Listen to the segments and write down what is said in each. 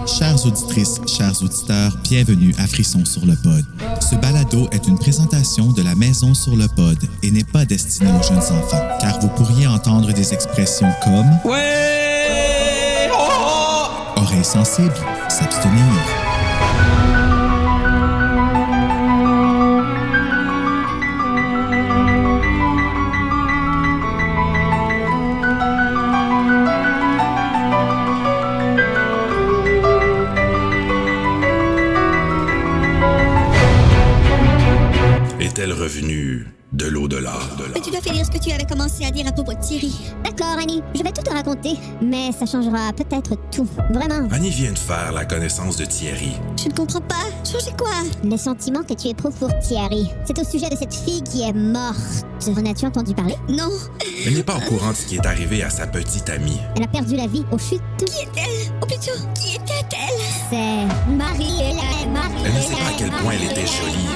Chères auditrices, chers auditeurs, bienvenue à Frisson sur le pod. Ce balado est une présentation de la Maison sur le pod et n'est pas destiné aux jeunes enfants, car vous pourriez entendre des expressions comme « Ouais! Oh! » Oreilles sensibles, s'abstenir. Est-elle revenue de l'au-delà? Mais tu dois finir ce que tu avais commencé à dire à propos de Thierry. D'accord, Annie, je vais tout te raconter, mais ça changera peut-être tout. Vraiment. Annie vient de faire la connaissance de Thierry. Je ne comprends pas. Changer quoi? Les sentiments que tu éprouves pour Thierry, c'est au sujet de cette fille qui est morte. En as-tu entendu parler? Non. Elle n'est pas au courant de ce qui est arrivé à sa petite amie. Elle a perdu la vie aux chutes. Qui est-elle? Ou plutôt, qui était-elle? C'est Marie-Hélène. Elle ne sait pas à quel point elle était jolie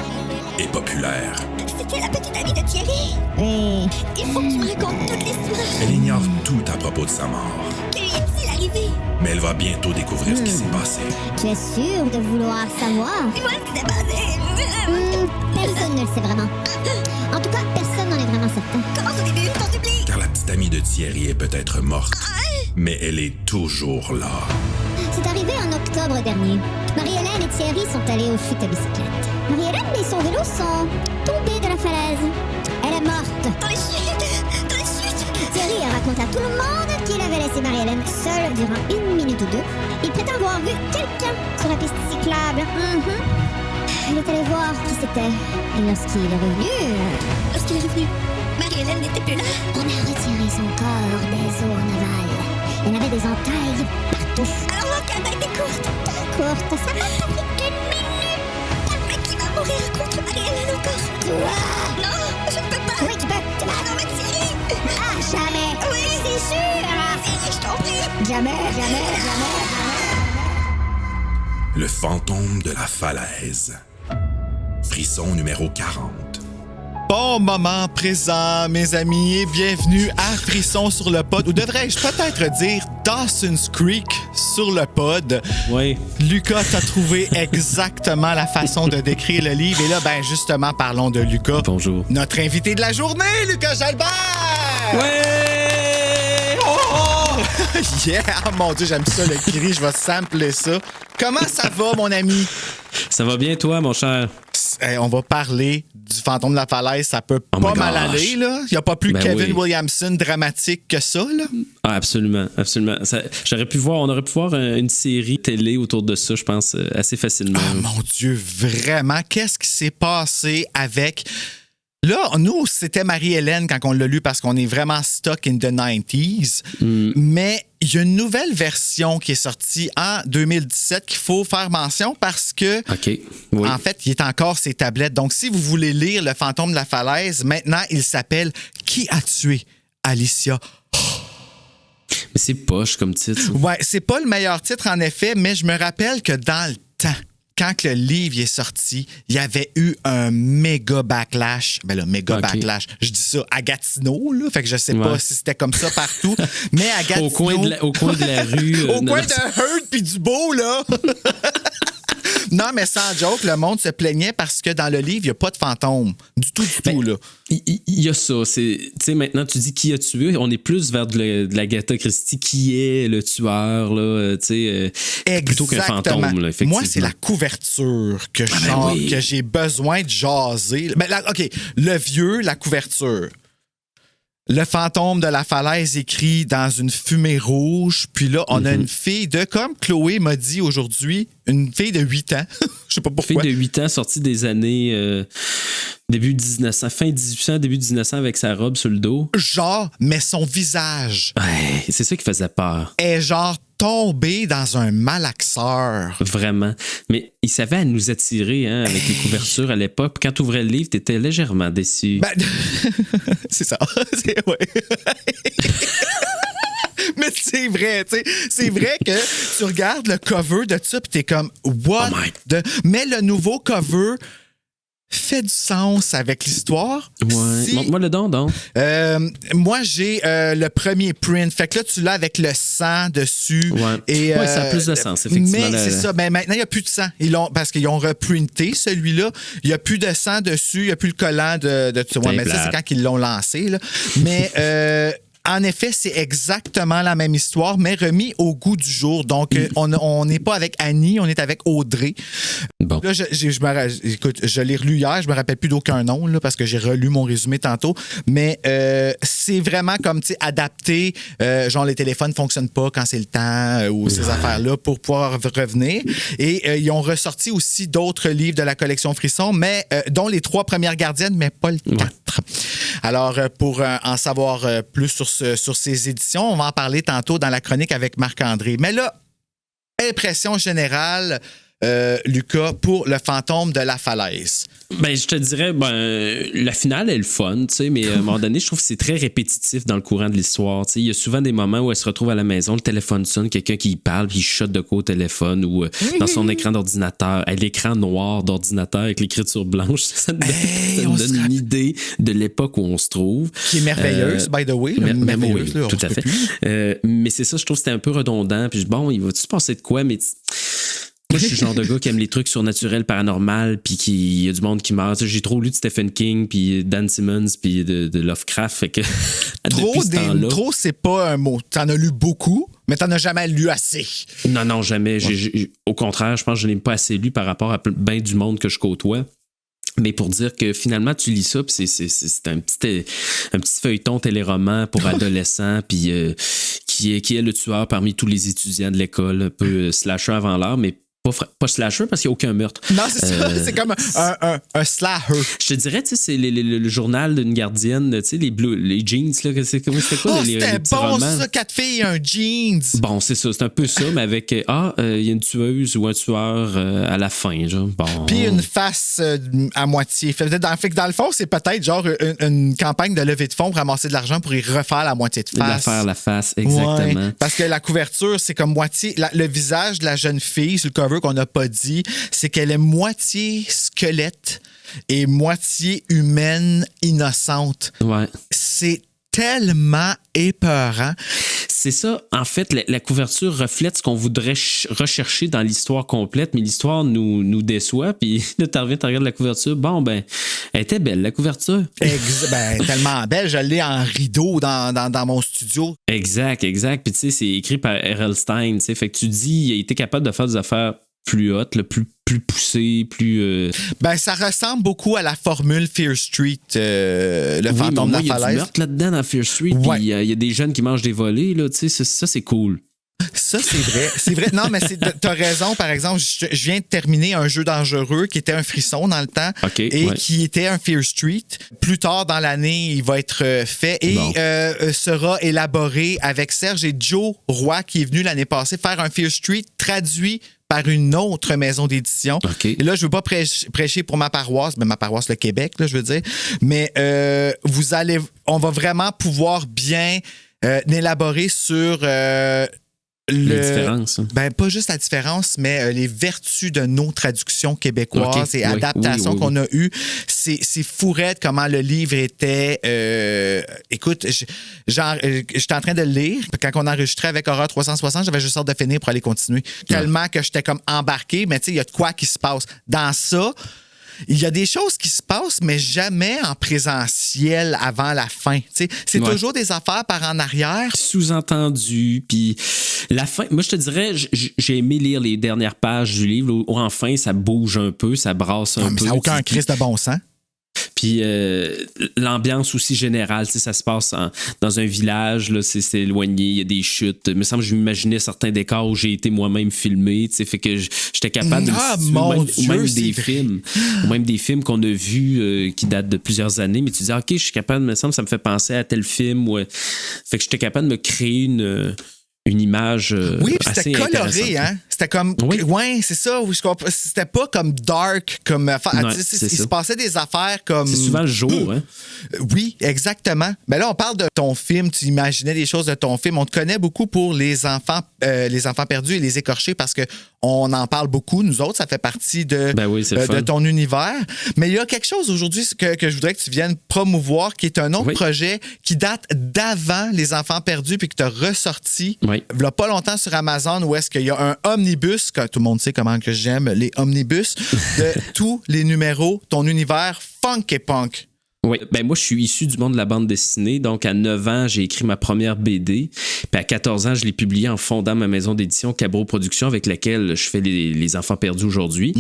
et populaire. C'était la petite amie de Thierry? Oui. Il faut que tu me racontes toute l'histoire. Elle ignore tout à propos de sa mort. Que lui est-il arrivé? Mais elle va bientôt découvrir ce qui s'est passé. Tu es sûr de vouloir savoir? Dis-moi ce qui s'est passé. Personne ne le sait vraiment. En tout cas, personne n'en est vraiment certain. Commence au début, t'en supplie. Car la petite amie de Thierry est peut-être morte, mais elle est toujours là. C'est arrivé en octobre dernier. Marie-Hélène et Thierry sont allés aux chutes à bicyclette. Marie-Hélène et son vélo sont tombés de la falaise. Elle est morte. Dans les chutes. Dans les chutes. Thierry raconte à tout le monde qu'il avait laissé Marie-Hélène seule durant 1 minute ou 2. Il prétend avoir vu quelqu'un sur la piste cyclable. Il est allé voir qui c'était. Et lorsqu'il est revenu... Lorsqu'il est revenu, Marie-Hélène n'était plus là. On a retiré son corps des eaux navales. Elle avait des entailles partout. Alors l'enquête a été courte. Très courte, ça m'a pas pris 1 minute. Mais qui va mourir contre Marie-Hélène encore? Toi! Non, je ne peux pas. Oui, tu peux. Tu Ah non, mais Thierry. Ah, jamais! Oui. C'est sûr! Thierry, je t'en prie. Jamais. Le fantôme de la falaise. Frisson numéro 40. Bon moment présent, mes amis, et bienvenue à Frisson sur le pod, ou devrais-je peut-être dire Dawson's Creek sur le pod. Oui. Lucas t'a trouvé exactement la façon de décrire le livre, et là, ben justement, parlons de Lucas. Bonjour. Notre invité de la journée, Lucas Jalbert! Ouais! Oh! Yeah! Oh, mon Dieu, j'aime ça le cri, je vais sampler ça. Comment ça va, mon ami? Ça va bien, toi, mon cher? Hey, on va parler du fantôme de la falaise, ça peut Oh pas my mal gosh. aller, là. Il n'y a pas plus Ben Kevin oui. Williamson dramatique que ça, là. Ah, absolument. On aurait pu voir une série télé autour de ça, je pense, assez facilement. Oh mon Dieu, vraiment, qu'est-ce qui s'est passé avec... Là, nous, c'était Marie-Hélène quand on l'a lu parce qu'on est vraiment stuck in the 90s. Mais il y a une nouvelle version qui est sortie en 2017 qu'il faut faire mention parce que, OK. Oui. en fait, il est encore ses tablettes. Donc, si vous voulez lire Le fantôme de la falaise, maintenant, il s'appelle Qui a tué Alicia? Mais c'est poche comme titre. Ça. Ouais, c'est pas le meilleur titre, en effet, mais je me rappelle que dans le temps, quand le livre est sorti, il y avait eu un méga backlash. Ben là, méga backlash. Je dis ça à Gatineau, là. Fait que je sais pas si c'était comme ça partout. Mais à Gatineau. Au coin de la rue. Au coin de Heard puis du Beau, là. Non, mais sans joke, le monde se plaignait parce que dans le livre, il n'y a pas de fantôme. Du tout, là. Il y a ça. Tu sais, maintenant, tu dis qui a tué. On est plus vers de l'Agatha Christie. Qui est le tueur, là, tu sais, plutôt qu'un fantôme, là, effectivement. Moi, c'est la couverture que que j'ai besoin de jaser. Ben, OK, le vieux, la couverture. Le fantôme de la falaise écrit dans une fumée rouge. Puis là, on a une fille comme Chloé m'a dit aujourd'hui, une fille de 8 ans. Je sais pas pourquoi. Fille de 8 ans, sortie des années début 1900, fin 1800, début 1900 avec sa robe sur le dos. Genre, mais son visage Ouais, c'est ça qui faisait peur. est genre tombé dans un malaxeur. Vraiment. Mais il savait à nous attirer avec les couvertures à l'époque. Quand tu ouvrais le livre, tu étais légèrement déçu. Ben, c'est ça. Ouais. Mais c'est vrai, tu sais. C'est vrai que tu regardes le cover de ça pis t'es comme, what? Oh my... Mais le nouveau cover fait du sens avec l'histoire. Ouais. Montre-moi le don, donc. Moi, j'ai le premier print. Fait que là, tu l'as avec le sang dessus. Ouais, et, ça a plus de sens, effectivement. Mais c'est ça. Ben, maintenant, il n'y a plus de sang. Parce qu'ils ont reprinté celui-là. Il n'y a plus de sang dessus. Il n'y a plus le collant de tout ça. Ouais, mais ça, c'est quand ils l'ont lancé. Là. Mais... en effet, c'est exactement la même histoire, mais remis au goût du jour. Donc, on n'est pas avec Annie, on est avec Audrey. Bon. Là, écoute, je l'ai relu hier, je me rappelle plus d'aucun nom, là, parce que j'ai relu mon résumé tantôt. Mais c'est vraiment comme, tu sais, adapté. Genre, les téléphones ne fonctionnent pas quand c'est le temps ou ces affaires-là pour pouvoir revenir. Et ils ont ressorti aussi d'autres livres de la collection Frisson, mais dont les 3 premières gardiennes, mais pas le 4. Alors, pour en savoir plus sur ces éditions, on va en parler tantôt dans la chronique avec Marc-André. Mais là, impression générale, Lucas, pour Le fantôme de la falaise. Ben, je te dirais, la finale est le fun, tu sais, mais à un moment donné, je trouve que c'est très répétitif dans le courant de l'histoire. Tu sais, il y a souvent des moments où elle se retrouve à la maison, le téléphone sonne, quelqu'un qui parle, puis il chuchote de quoi au téléphone, ou dans son écran d'ordinateur, à l'écran noir d'ordinateur avec l'écriture blanche. Ça me donne une idée de l'époque où on se trouve. Qui est merveilleuse, by the way. Merveilleuse, oui, tout à fait. Mais c'est ça, je trouve que c'était un peu redondant. Puis bon, il va-tu se passer de quoi, mais... Moi, je suis le genre de gars qui aime les trucs surnaturels, paranormaux, puis il y a du monde qui meurt. J'ai trop lu de Stephen King, puis Dan Simmons, puis de Lovecraft. Fait que trop, c'est pas un mot. T'en as lu beaucoup, mais t'en as jamais lu assez. Non, jamais. Au contraire, je pense que je n'ai pas assez lu par rapport à bien du monde que je côtoie. Mais pour dire que finalement, tu lis ça, puis c'est un petit feuilleton téléroman pour adolescents, puis qui est le tueur parmi tous les étudiants de l'école, un peu slasher avant l'heure, mais pas slasher parce qu'il n'y a aucun meurtre. Non, c'est ça. C'est comme un slasher. Je te dirais, tu sais, c'est le journal d'une gardienne, tu sais, les jeans, là. C'était quoi? C'était bon, romans? Ça, 4 filles et un jeans. Bon, c'est ça. C'est un peu ça, mais avec, il y a une tueuse ou un tueur à la fin, genre. Bon. Puis une face à moitié. Dans le fond, c'est peut-être genre une campagne de levée de fonds pour ramasser de l'argent pour y refaire la moitié de face. Refaire la face, exactement. Ouais, parce que la couverture, c'est comme moitié. Le visage de la jeune fille sur le cover qu'on n'a pas dit, c'est qu'elle est moitié squelette et moitié humaine innocente. Ouais. C'est tellement épeurant. C'est ça. En fait, la couverture reflète ce qu'on voudrait rechercher dans l'histoire complète, mais l'histoire nous déçoit. Puis là, tu regardes la couverture. Bon, ben, elle était belle, la couverture. Tellement belle. Je l'ai en rideau dans mon studio. Exact. Puis tu sais, c'est écrit par R.L. Stein. Tu sais, fait que tu dis, il a été capable de faire des affaires plus hautes, plus poussées, plus... ça ressemble beaucoup à la formule Fear Street, le fantôme de la falaise. Il y a du meurtre là-dedans dans Fear Street, puis il y a des jeunes qui mangent des volets, là, tu sais, ça, c'est cool. Ça, c'est vrai. C'est vrai. Non, mais t'as raison. Par exemple, je viens de terminer un jeu dangereux qui était un frisson dans le temps qui était un Fear Street. Plus tard dans l'année, il va être fait et sera élaboré avec Serge et Joe Roy qui est venu l'année passée faire un Fear Street traduit par une autre maison d'édition. Et là, je ne veux pas prêcher pour ma paroisse, mais ma paroisse, le Québec, là, je veux dire. Mais on va vraiment pouvoir bien élaborer sur... les différences. Pas juste la différence, mais les vertus de nos traductions québécoises et adaptations qu'on a eues. C'est fou raide comment le livre était. Écoute, j'étais en train de le lire. Quand on enregistrait avec Horreur 360, j'avais juste hâte de finir pour aller continuer. Tellement que j'étais comme embarqué, mais tu sais, il y a de quoi qui se passe. Dans ça, il y a des choses qui se passent, mais jamais en présentiel avant la fin. C'est toujours des affaires par en arrière. Sous-entendu. Puis la fin, moi, je te dirais, j'ai aimé lire les dernières pages du livre où enfin, ça bouge un peu, ça brasse un peu. Ça n'a aucun crise de bon sens. Puis l'ambiance aussi générale, ça se passe dans un village, là, c'est éloigné, il y a des chutes. Il me semble que je m'imaginais certains décors où j'ai été moi-même filmé, fait que j'étais capable de ou même des films qu'on a vus qui datent de plusieurs années, mais tu dis, OK, je suis capable, me semble, ça me fait penser à tel film. Fait que j'étais capable de me créer une image oui, assez c'était coloré, hein? C'était comme. Oui. Ouais, c'est ça. Oui, c'était pas comme dark, comme. Ouais, il c'est ça. se passait des affaires comme. C'est souvent le jour, hein? Oui, exactement. Mais là, on parle de ton film. Tu imaginais des choses de ton film. On te connaît beaucoup pour les enfants perdus et les écorchés parce que on en parle beaucoup, nous autres. Ça fait partie de, Ben oui, c'est le fun. de ton univers. Mais il y a quelque chose aujourd'hui que je voudrais que tu viennes promouvoir, qui est un autre Oui. projet qui date d'avant Les Enfants perdus puis que tu as ressorti Oui. il n'y a pas longtemps sur Amazon où est-ce qu'il y a un omnibus, que tout le monde sait comment que j'aime les omnibus, de tous les numéros, ton univers funk et punk. Oui, ben moi, je suis issu du monde de la bande dessinée. Donc, à 9 ans, j'ai écrit ma première BD. Puis à 14 ans, je l'ai publiée en fondant ma maison d'édition Cabro Productions avec laquelle je fais les Enfants perdus aujourd'hui.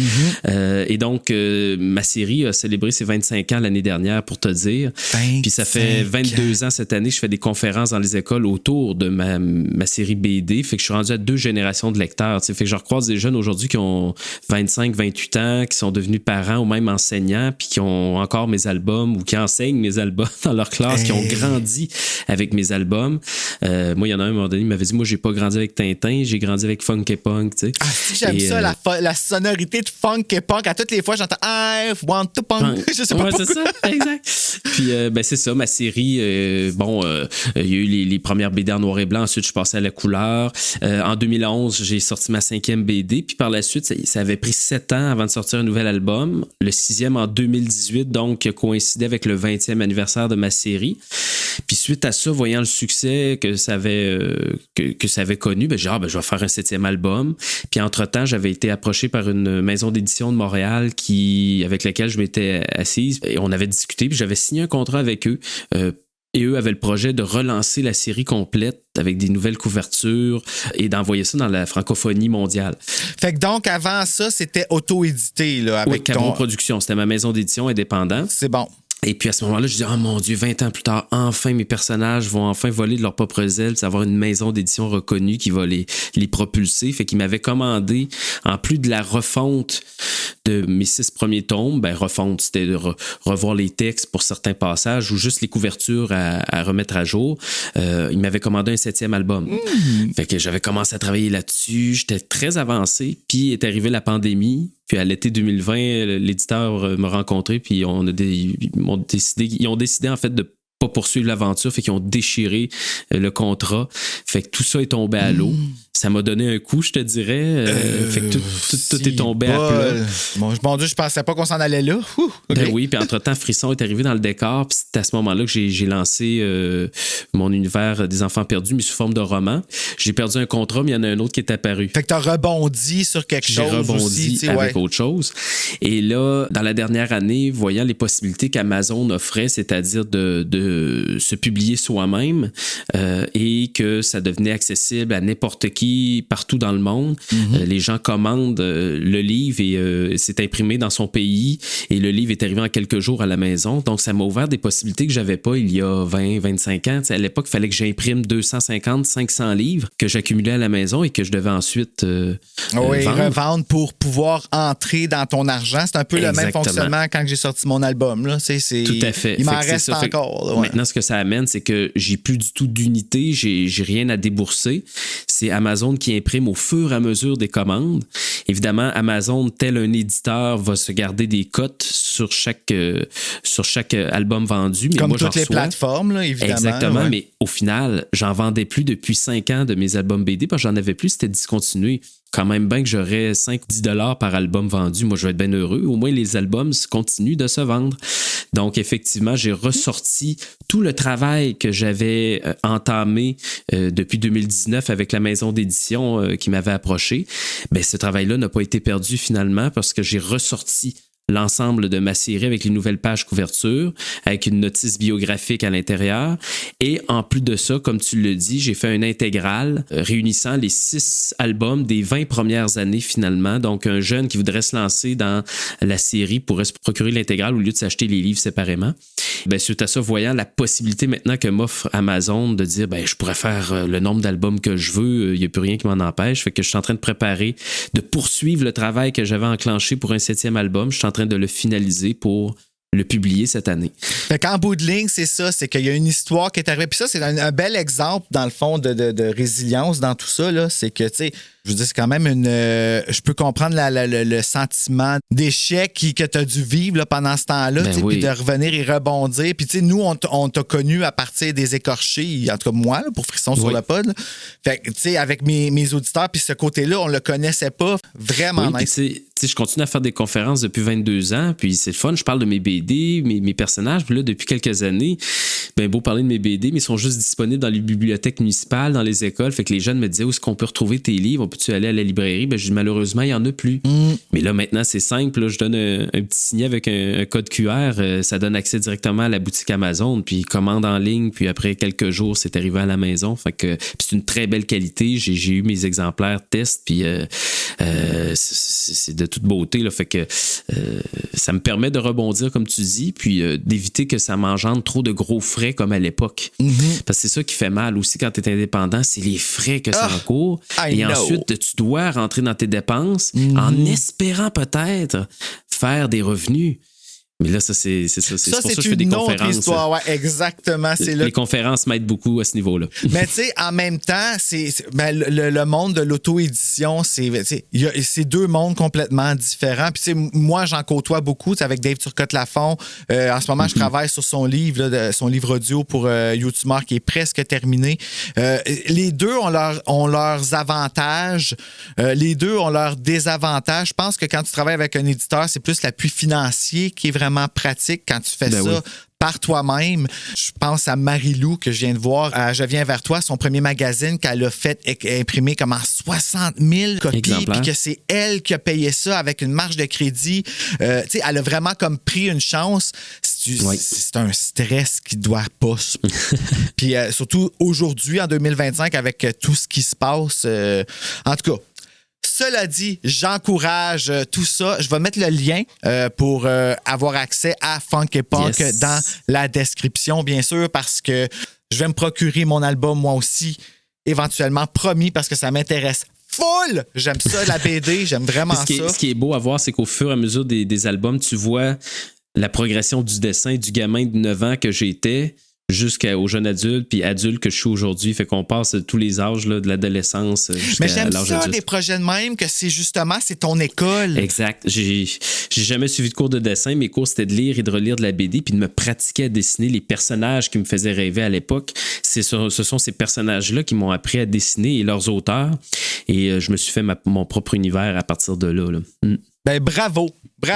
Et donc, ma série a célébré ses 25 ans l'année dernière, pour te dire. Puis ça fait 22 ans cette année, je fais des conférences dans les écoles autour de ma série BD. Fait que je suis rendu à 2 générations de lecteurs. T'sais. Fait que je recroise des jeunes aujourd'hui qui ont 25, 28 ans, qui sont devenus parents ou même enseignants, puis qui ont encore mes albums ou qui enseignent mes albums dans leur classe, qui ont grandi avec mes albums. Moi, il y en a un, à un moment donné, il m'avait dit, moi, j'ai pas grandi avec Tintin, j'ai grandi avec Funk et Punk, tu sais. Ah, si j'aime ça, la sonorité de funk et punk. À toutes les fois, j'entends I want to punk. Je sais pas pourquoi. C'est ça, exact. Puis, c'est ça, ma série. Il y a eu les premières BD en noir et blanc. Ensuite, je suis passé à la couleur. En 2011, j'ai sorti ma 5e BD. Puis par la suite, ça avait pris 7 ans avant de sortir un nouvel album. Le 6e en 2018, donc, qui coïncidait avec le 20e anniversaire de ma série. Puis suite à ça, voyant le succès que ça avait, que ça avait connu, j'ai dit, je vais faire un 7e album. Puis entre-temps, j'avais été approché par une maison d'édition de Montréal avec laquelle je m'étais assise. Et on avait discuté, puis j'avais signé un contrat avec eux. Et eux avaient le projet de relancer la série complète avec des nouvelles couvertures et d'envoyer ça dans la francophonie mondiale. Fait que donc, avant ça, c'était auto-édité, là, avec Cabro Productions. C'était ma maison d'édition indépendante. C'est bon. Et puis à ce moment-là, je dis, oh mon Dieu, 20 ans plus tard, enfin mes personnages vont enfin voler de leurs propres ailes, avoir une maison d'édition reconnue qui va les propulser. Fait qu'ils m'avaient commandé, en plus de la refonte de mes 6 premiers tomes, refonte, c'était de revoir les textes pour certains passages ou juste les couvertures à remettre à jour. Ils m'avaient commandé un 7e album. Fait que j'avais commencé à travailler là-dessus, j'étais très avancé, puis est arrivée la pandémie. Puis à l'été 2020, l'éditeur m'a rencontré, puis ils ont décidé en fait de pas poursuivre l'aventure, fait qu'ils ont déchiré le contrat. Fait que tout ça est tombé à l'eau. Ça m'a donné un coup, je te dirais. Fait que tout est tombé à plat. Mon Dieu, je pensais pas qu'on s'en allait là. Ben oui, puis entre-temps, Frisson est arrivé dans le décor, puis c'est à ce moment-là que j'ai lancé mon univers des Enfants perdus, mais sous forme de roman. J'ai perdu un contrat, mais il y en a un autre qui est apparu. Fait que t'as rebondi sur quelque chose. J'ai rebondi aussi, avec autre chose. Et là, dans la dernière année, voyant les possibilités qu'Amazon offrait, c'est-à-dire de se publier soi-même et que ça devenait accessible à n'importe qui partout dans le monde. Les gens commandent le livre et c'est imprimé dans son pays et le livre est arrivé en quelques jours à la maison. Donc, ça m'a ouvert des possibilités que j'avais pas il y a 20, 25 ans. T'sais, à l'époque, il fallait que j'imprime 250, 500 livres que j'accumulais à la maison et que je devais ensuite revendre pour pouvoir entrer dans ton argent. C'est un peu Exactement. le même fonctionnement quand j'ai sorti mon album. Là. Tout à fait. Il m'en fait reste encore. Là, ouais. Maintenant, ce que ça amène, c'est que j'ai plus du tout d'unité, j'ai rien à débourser. C'est Amazon qui imprime au fur et à mesure des commandes. Évidemment, Amazon, tel un éditeur, va se garder des cotes sur chaque album vendu. Mais comme moi, toutes les plateformes, là, évidemment. Exactement, ouais. mais au final, j'en vendais plus depuis 5 ans de mes albums BD parce que j'en avais plus, c'était discontinué. Quand même bien que j'aurais 5-10$ par album vendu. Moi, je vais être bien heureux. Au moins, les albums continuent de se vendre. Donc, effectivement, j'ai ressorti tout le travail que j'avais entamé depuis 2019 avec la maison d'édition qui m'avait approché. Ben, ce travail-là n'a pas été perdu finalement parce que j'ai ressorti l'ensemble de ma série avec les nouvelles pages couverture, avec une notice biographique à l'intérieur. Et en plus de ça, comme tu le dis, j'ai fait un intégral réunissant les 6 albums des 20 premières années finalement. Donc, un jeune qui voudrait se lancer dans la série pourrait se procurer l'intégrale au lieu de s'acheter les livres séparément. Ben, suite à ça, voyant la possibilité maintenant que m'offre Amazon de dire je pourrais faire le nombre d'albums que je veux, il n'y a plus rien qui m'en empêche. Fait que je suis en train de poursuivre le travail que j'avais enclenché pour un 7e album. Je suis en train de le finaliser pour le publier cette année. Fait qu'en bout de ligne, c'est ça, c'est qu'il y a une histoire qui est arrivée. Puis ça, c'est un bel exemple, dans le fond, de résilience dans tout ça, là. C'est que, tu sais, je veux dire, c'est quand même une... je peux comprendre le sentiment d'échec que tu as dû vivre là, pendant ce temps-là, Ben oui. puis de revenir et rebondir. Puis, tu sais, nous, on t'a connu à partir des écorchés, en tout cas moi, là, pour Frisson sur Oui. le pod. Là. Fait que, tu sais, avec mes auditeurs, puis ce côté-là, on le connaissait pas. Vraiment Oui, puis nice. tu sais, je continue à faire des conférences depuis 22 ans, puis c'est le fun. Je parle de mes BD, mes personnages. Puis là, depuis quelques années, ben beau parler de mes BD, mais ils sont juste disponibles dans les bibliothèques municipales, dans les écoles. Fait que les jeunes me disaient, où est-ce qu'on peut retrouver tes livres? Peux-tu aller à la librairie? Ben, je dis, malheureusement, il n'y en a plus. Mais là, maintenant, c'est simple. Là, je donne un petit signet avec un code QR. Ça donne accès directement à la boutique Amazon, puis commande en ligne. Puis après quelques jours, c'est arrivé à la maison. Fait que puis c'est une très belle qualité. J'ai eu mes exemplaires test, puis c'est de toute beauté. Là, fait que ça me permet de rebondir, comme tu dis, puis d'éviter que ça m'engendre trop de gros frais comme à l'époque. Parce que c'est ça qui fait mal aussi quand tu es indépendant, c'est les frais que ça encourt. I Et know. ensuite, tu dois rentrer dans tes dépenses en espérant peut-être faire des revenus. Mais là, ça, c'est ça. C'est Ça, pour ça c'est que je fais des une autre conférences. histoire. Ouais, exactement. C'est là Les conférences m'aident beaucoup à ce niveau-là. Mais tu sais, en même temps, le monde de l'auto-édition, c'est deux mondes complètement différents. Puis tu sais, moi, j'en côtoie beaucoup avec Dave Turcotte-Lafont. En ce moment, je travaille sur son livre, là, son livre audio pour YouTuber qui est presque terminé. Les deux ont leurs avantages. Les deux ont leurs désavantages. Je pense que quand tu travailles avec un éditeur, c'est plus l'appui financier qui est vraiment pratique quand tu fais Ben ça. oui. Par toi-même. Je pense à Marie-Lou que je viens de voir à Je viens vers toi, son premier magazine qu'elle a fait imprimer comme en 60 000 copies, Exemplaires. puis que c'est elle qui a payé ça avec une marge de crédit. Tu sais, elle a vraiment comme pris une chance. Oui. C'est un stress qui doit pas se... Puis surtout aujourd'hui, en 2025, avec tout ce qui se passe. En tout cas, cela dit, j'encourage tout ça. Je vais mettre le lien pour avoir accès à Funky Punk Yes. dans la description, bien sûr, parce que je vais me procurer mon album, moi aussi, éventuellement, promis, parce que ça m'intéresse full. J'aime ça, la BD, j'aime vraiment Ce ça. qui est beau à voir, c'est qu'au fur et à mesure des albums, tu vois la progression du dessin du gamin de 9 ans que j'étais jusqu'au jeune adulte, puis adulte que je suis aujourd'hui. Fait qu'on passe de tous les âges là, de l'adolescence Mais jusqu'à j'aime l'âge ça, adulte. des projets de même, que c'est ton école. Exact. J'ai jamais suivi de cours de dessin. Mes cours, c'était de lire et de relire de la BD puis de me pratiquer à dessiner les personnages qui me faisaient rêver à l'époque. Ce sont ces personnages-là qui m'ont appris à dessiner et leurs auteurs. Et je me suis fait mon propre univers à partir de là. Ben bravo.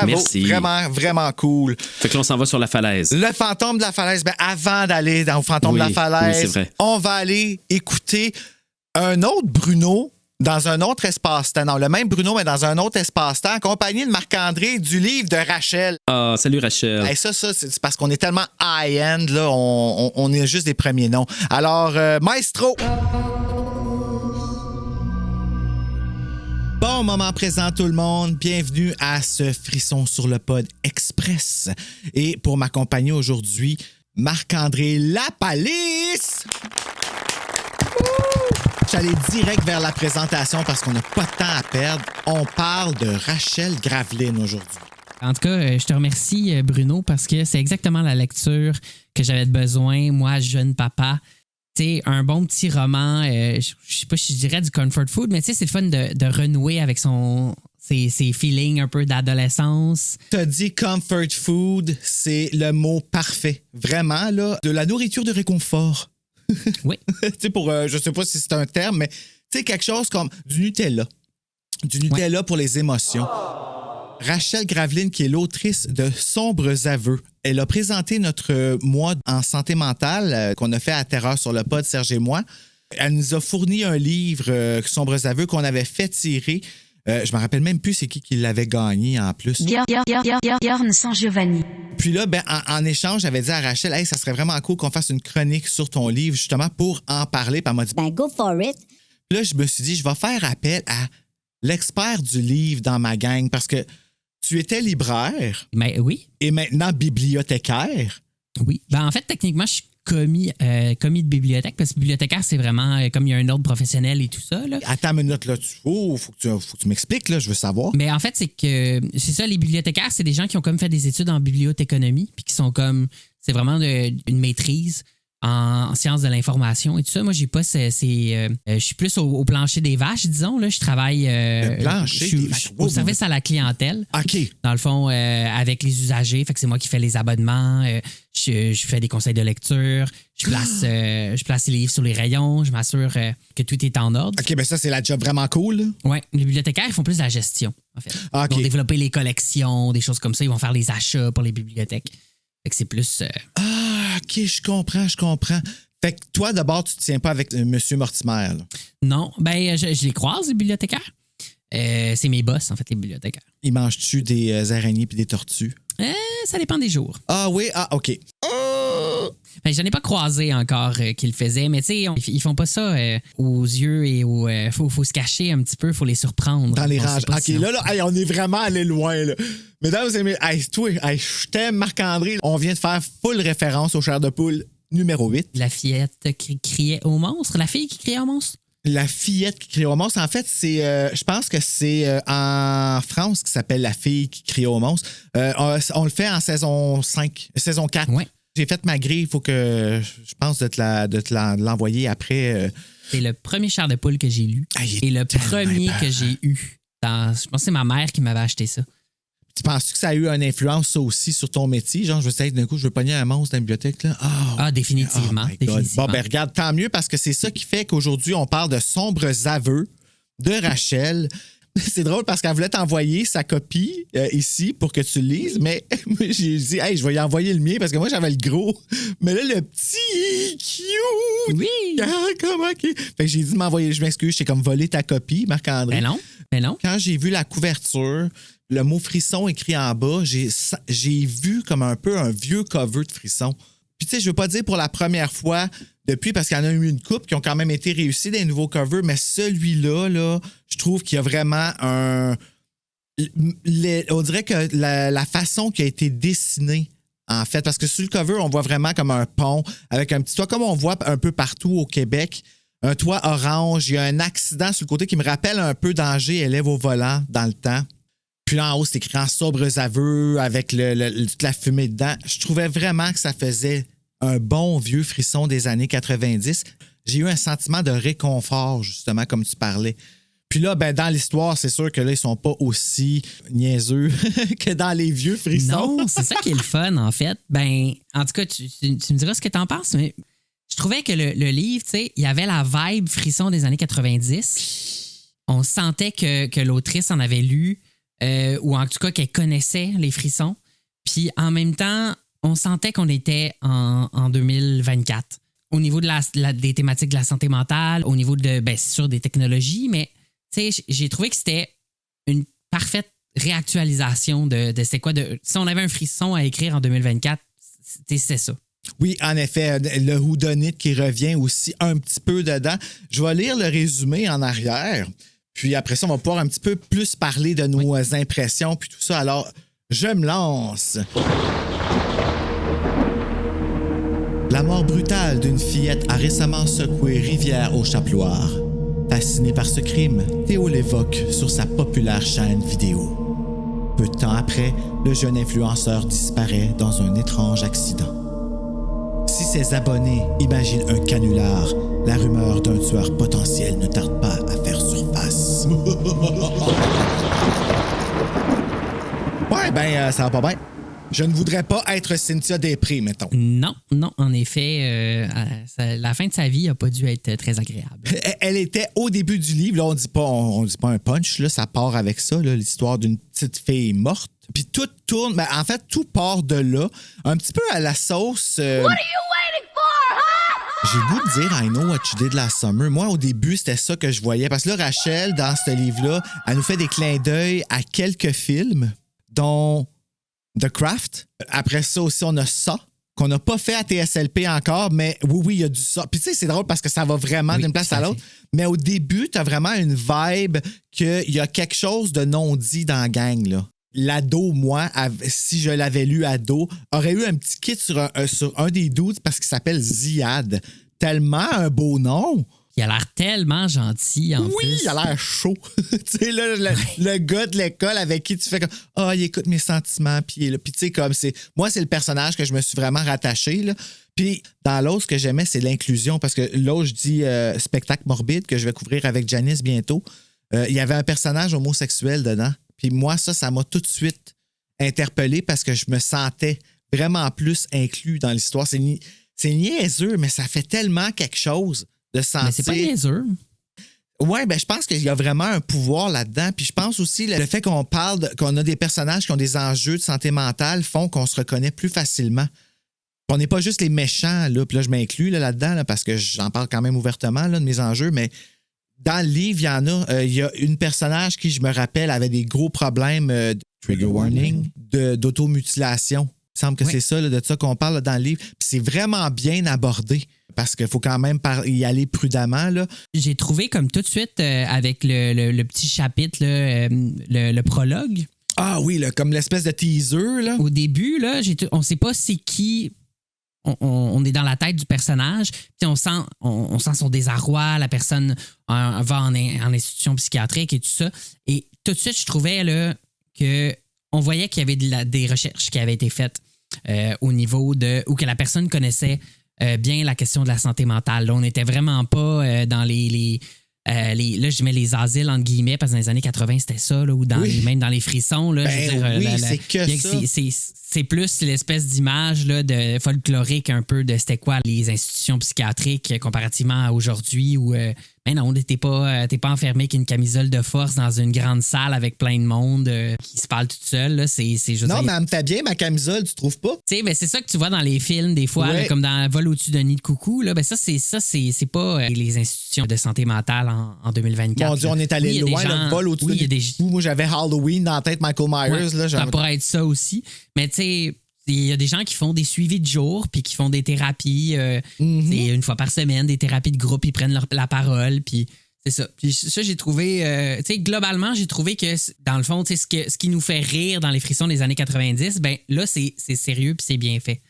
Merci. Vraiment, vraiment cool. Fait que là, on s'en va sur la falaise. Le fantôme de la falaise, ben avant d'aller dans le fantôme de la Oui, falaise, oui, c'est vrai. on va aller écouter un autre Bruno dans un autre espace-temps. Non, le même Bruno, mais dans un autre espace-temps, accompagné de Marc-André du livre de Rachel. Ah, salut Rachel. Hey, ça, c'est parce qu'on est tellement high-end, là, on est juste des premiers noms. Alors, Maestro! Bon moment présent tout le monde, bienvenue à ce Frisson sur le pod express. Et pour m'accompagner aujourd'hui, Marc-André Lapalisse! J'allais direct vers la présentation parce qu'on n'a pas de temps à perdre. On parle de Rachel Graveline aujourd'hui. En tout cas, je te remercie, Bruno, parce que c'est exactement la lecture que j'avais besoin, moi, jeune papa. Tu sais, un bon petit roman, je sais pas si je dirais du comfort food, mais tu sais, c'est le fun de renouer avec ses feelings un peu d'adolescence. T'as dit comfort food, c'est le mot parfait. Vraiment, là, de la nourriture de réconfort. Oui. Tu sais, pour, je sais pas si c'est un terme, mais tu sais, quelque chose comme du Nutella. Du Nutella pour les émotions. Rachel Graveline, qui est l'autrice de Sombres aveux. Elle a présenté notre mois en santé mentale qu'on a fait à Terreur sur le pod, Serge et moi. Elle nous a fourni un livre, Sombres aveux, qu'on avait fait tirer. Je me rappelle même plus c'est qui l'avait gagné en plus. Bjorn San Giovanni. Puis là, ben, en échange, j'avais dit à Rachel, hey, ça serait vraiment cool qu'on fasse une chronique sur ton livre, justement, pour en parler. Puis elle m'a dit, Ben, go for it. là, je me suis dit, je vais faire appel à l'expert du livre dans ma gang parce que tu étais libraire Mais oui. et maintenant bibliothécaire. Oui. Ben, en fait, techniquement, je suis commis de bibliothèque, parce que bibliothécaire, c'est vraiment comme il y a un ordre professionnel et tout ça. Là. Attends une minute, là, faut que tu m'expliques, là, je veux savoir. Mais en fait, c'est ça, les bibliothécaires, c'est des gens qui ont comme fait des études en bibliothéconomie, puis qui sont comme, c'est vraiment une maîtrise en sciences de l'information et tout ça. Moi, j'ai pas je suis plus au plancher des vaches, disons. Là. Je travaille Le plancher je suis des vaches. au service à la clientèle. OK. Dans le fond, avec les usagers. Fait que c'est moi qui fais les abonnements. Je fais des conseils de lecture. Je place les livres sur les rayons. Je m'assure que tout est en ordre. OK, ben ça, c'est la job vraiment cool. Là. Ouais, les bibliothécaires, ils font plus de la gestion, en fait. Ah, OK. Ils vont développer les collections, des choses comme ça. Ils vont faire les achats pour les bibliothèques. Fait que c'est plus... OK, je comprends. Fait que toi, d'abord, tu te tiens pas avec M. Mortimer. Là. Non, ben je les croise, les bibliothécaires. C'est mes boss, en fait, les bibliothécaires. Ils mangent-tu des araignées puis des tortues? Ça dépend des jours. Ah oui? Ah, OK. Ben, j'en ai pas croisé encore qu'ils le faisaient, mais tu sais, ils font pas ça aux yeux et faut se cacher un petit peu, faut les surprendre. Dans les On sait ranges. pas OK, sinon. là, hey, on est vraiment allé loin. Là. Mesdames et messieurs, je t'aime, Marc-André. On vient de faire full référence au chair de poule numéro 8. La fillette qui criait au monstre, la fille qui criait au monstre. La fillette qui crie au monstre, en fait, c'est, je pense que c'est en France qui s'appelle La fille qui crie au monstre. On le fait en saison 5, saison 4. Ouais. J'ai fait ma grille, il faut que je pense de te l'envoyer après. C'est le premier chair de poule que j'ai lu. Ah, il est et le tellement premier épeurant. que j'ai eu. Je pense que c'est ma mère qui m'avait acheté ça. Tu penses que ça a eu une influence, ça aussi, sur ton métier? Genre, je veux dire, d'un coup, je veux pogner un monstre dans la bibliothèque, là. Ah, définitivement. Oh my God. définitivement. Bon, ben regarde, tant mieux, parce que c'est ça qui fait qu'aujourd'hui, on parle de Sombres aveux de Rachel. C'est drôle parce qu'elle voulait t'envoyer sa copie ici pour que tu le lises, mais j'ai dit, hey, je vais y envoyer le mien parce que moi, j'avais le gros. Mais là, le petit, cute! Oui! Ah, comment qu'il... Fait que j'ai dit de m'envoyer, je m'excuse, j'ai comme volé ta copie, Marc-André. Ben non. Quand j'ai vu la couverture, le mot frisson écrit en bas, j'ai vu comme un peu un vieux cover de frisson. Puis tu sais, je veux pas dire pour la première fois depuis, parce qu'il y en a eu une couple qui ont quand même été réussis des nouveaux covers, mais celui-là, là, je trouve qu'il y a vraiment un... on dirait que la façon qui a été dessinée, en fait, parce que sur le cover, on voit vraiment comme un pont avec un petit toit, comme on voit un peu partout au Québec. Un toit orange, il y a un accident sur le côté qui me rappelle un peu Danger, élève au volant dans le temps. Puis là, en haut, c'est écrit en sobres aveux avec toute la fumée dedans. Je trouvais vraiment que ça faisait un bon vieux frisson des années 90. J'ai eu un sentiment de réconfort, justement, comme tu parlais. Puis là, ben, dans l'histoire, c'est sûr que là, ils sont pas aussi niaiseux que dans les vieux frissons. Non, c'est ça qui est le fun, en fait. Ben, en tout cas, tu me diras ce que t'en penses, mais je trouvais que le livre, tu sais, il y avait la vibe frisson des années 90. On sentait que l'autrice en avait lu, ou en tout cas qu'elle connaissait les frissons. Puis en même temps, on sentait qu'on était en 2024. Au niveau des thématiques de la santé mentale, au niveau de, ben, c'est sûr, des technologies, mais tu sais, j'ai trouvé que c'était une parfaite réactualisation de c'est quoi de. Si on avait un frisson à écrire en 2024, c'est ça. Oui, en effet, le whodunit qui revient aussi un petit peu dedans. Je vais lire le résumé en arrière, puis après ça, on va pouvoir un petit peu plus parler de nos impressions, puis tout ça. Alors, je me lance. La mort brutale d'une fillette a récemment secoué Rivière au Chaploir. Fasciné par ce crime, Théo l'évoque sur sa populaire chaîne vidéo. Peu de temps après, le jeune influenceur disparaît dans un étrange accident. Si ses abonnés imaginent un canular, la rumeur d'un tueur potentiel ne tarde pas à faire surface. Ouais, ben, ça va pas bien. Je ne voudrais pas être Cynthia Després, mettons. Non, en effet, la fin de sa vie n'a pas dû être très agréable. Elle était au début du livre, là, on dit pas un punch, là, ça part avec ça, là, l'histoire d'une petite fille morte. Puis tout tourne, ben, en fait, tout part de là, un petit peu à la sauce. What are you waiting for, huh? J'ai le goût de dire I know what you did last summer. Moi, au début, c'était ça que je voyais. Parce que là, Rachel, dans ce livre-là, elle nous fait des clins d'œil à quelques films, dont The Craft. Après ça aussi, on a ça, qu'on n'a pas fait à TSLP encore, mais oui, il y a du ça. Puis tu sais, c'est drôle parce que ça va vraiment d'une place à l'autre. Mais au début, tu as vraiment une vibe qu'il y a quelque chose de non-dit dans la gang, là. l'ado, moi, si je l'avais lu ado, aurait eu un petit kit sur un des dudes parce qu'il s'appelle Ziad. Tellement un beau nom. Il a l'air tellement gentil, en plus. Oui, il a l'air chaud. Tu sais, là, le gars de l'école avec qui tu fais comme « Ah, il écoute mes sentiments. » Puis tu sais, comme c'est... Moi, c'est le personnage que je me suis vraiment rattaché, là. Puis dans l'autre, ce que j'aimais, c'est l'inclusion. Parce que l'autre, je dis spectacle morbide que je vais couvrir avec Janice bientôt. Il y avait un personnage homosexuel dedans. Puis moi, ça m'a tout de suite interpellé parce que je me sentais vraiment plus inclus dans l'histoire. C'est niaiseux, mais ça fait tellement quelque chose de sentir... Mais c'est pas niaiseux. Oui, ben je pense qu'il y a vraiment un pouvoir là-dedans. Puis je pense aussi le fait qu'on qu'on a des personnages qui ont des enjeux de santé mentale font qu'on se reconnaît plus facilement. On n'est pas juste les méchants, là, puis là, je m'inclus là-dedans, là, parce que j'en parle quand même ouvertement là, de mes enjeux, mais dans le livre, il y en a. Il y a une personnage qui, je me rappelle, avait des gros problèmes, trigger warning, d'automutilation. Il me semble que c'est ça, là, de ça qu'on parle là, dans le livre. Puis c'est vraiment bien abordé, parce qu'il faut quand même y aller prudemment. Là. J'ai trouvé comme tout de suite, avec le petit chapitre, là, le prologue. Ah oui, là, comme l'espèce de teaser. Là. Au début, là, on ne sait pas c'est qui... On est dans la tête du personnage, puis on sent son désarroi, la personne va en institution psychiatrique et tout ça. Et tout de suite, je trouvais là, qu'on voyait qu'il y avait des recherches qui avaient été faites au niveau de... ou que la personne connaissait bien la question de la santé mentale. Là, on n'était vraiment pas dans là, je mets les asiles entre guillemets parce que dans les années 80, c'était ça, là, ou même dans les frissons. Là, ben, je veux dire, c'est que ça. C'est plus l'espèce d'image là, de folklorique un peu de c'était quoi les institutions psychiatriques comparativement à aujourd'hui où ben non, t'es pas enfermé qu'une camisole de force dans une grande salle avec plein de monde qui se parle toute seule. Là. Non, mais elle me fait bien ma camisole, tu trouves pas? Tu sais, ben, c'est ça que tu vois dans les films des fois, là, comme dans Vol au-dessus d'un nid de coucou. Là, ben, c'est pas les institutions de santé mentale en 2024. Mon Dieu, on est allé loin, le Vol au-dessus d'un nid de coucou. Moi, j'avais Halloween dans la tête, Michael Myers. Ouais, là, ça pourrait être ça aussi. Mais tu sais, il y a des gens qui font des suivis de jour puis qui font des thérapies une fois par semaine, des thérapies de groupe, ils prennent la parole, puis c'est ça. Puis ça, j'ai trouvé... tu sais, globalement, j'ai trouvé que, dans le fond, tu sais, ce qui nous fait rire dans les frissons des années 90, ben là, c'est sérieux puis c'est bien fait.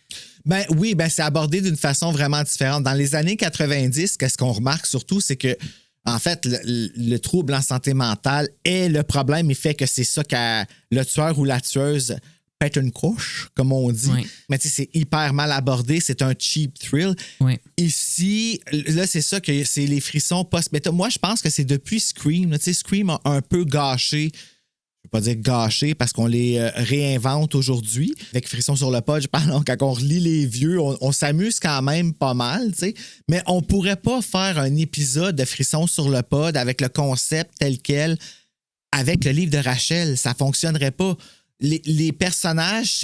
Ben oui, ben c'est abordé d'une façon vraiment différente. Dans les années 90, qu'est-ce qu'on remarque surtout, c'est que en fait, le trouble en santé mentale est le problème. Il fait que c'est ça que le tueur ou la tueuse pète une couche, comme on dit. Oui. Mais tu sais, c'est hyper mal abordé. C'est un cheap thrill. Oui. Ici, là, c'est ça que c'est les frissons post-méta. Moi, je pense que c'est depuis Scream. Tu sais, Scream a un peu gâché. Je ne veux pas dire gâché parce qu'on les réinvente aujourd'hui. Avec Frissons sur le pod, je parle, quand on relit les vieux, on s'amuse quand même pas mal, tu sais. Mais on pourrait pas faire un épisode de Frissons sur le pod avec le concept tel quel avec le livre de Rachel. Ça fonctionnerait pas. Les personnages,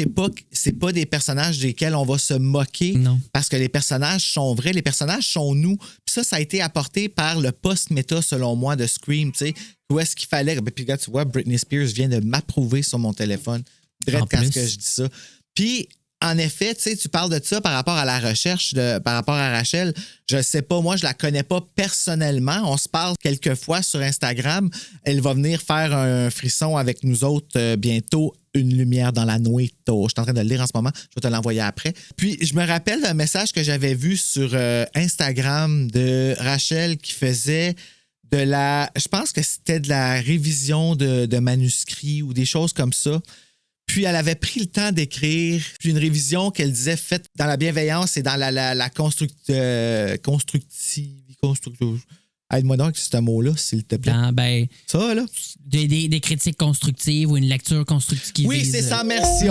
c'est pas des personnages desquels on va se moquer. Non. Parce que les personnages sont vrais, les personnages sont nous. Puis ça a été apporté par le post-méta, selon moi, de Scream, tu sais. Où est-ce qu'il fallait... Puis là, tu vois, Britney Spears vient de m'approuver sur mon téléphone. Direct quand que je dis ça. Puis, en effet, tu sais, tu parles de ça par rapport à la recherche, par rapport à Rachel. Je sais pas, moi, je la connais pas personnellement. On se parle quelques fois sur Instagram. Elle va venir faire un frisson avec nous autres bientôt. Une lumière dans la nuit. Je suis en train de le lire en ce moment. Je vais te l'envoyer après. Puis, je me rappelle d'un message que j'avais vu sur Instagram de Rachel qui faisait je pense que c'était de la révision de manuscrits ou des choses comme ça. Puis, elle avait pris le temps d'écrire une révision qu'elle disait faite dans la bienveillance et dans la constructive. Aide-moi donc avec ce mot-là, s'il te plaît. Ben, ça, là? Des critiques constructives ou une lecture constructive. Oui, c'est ça, merci.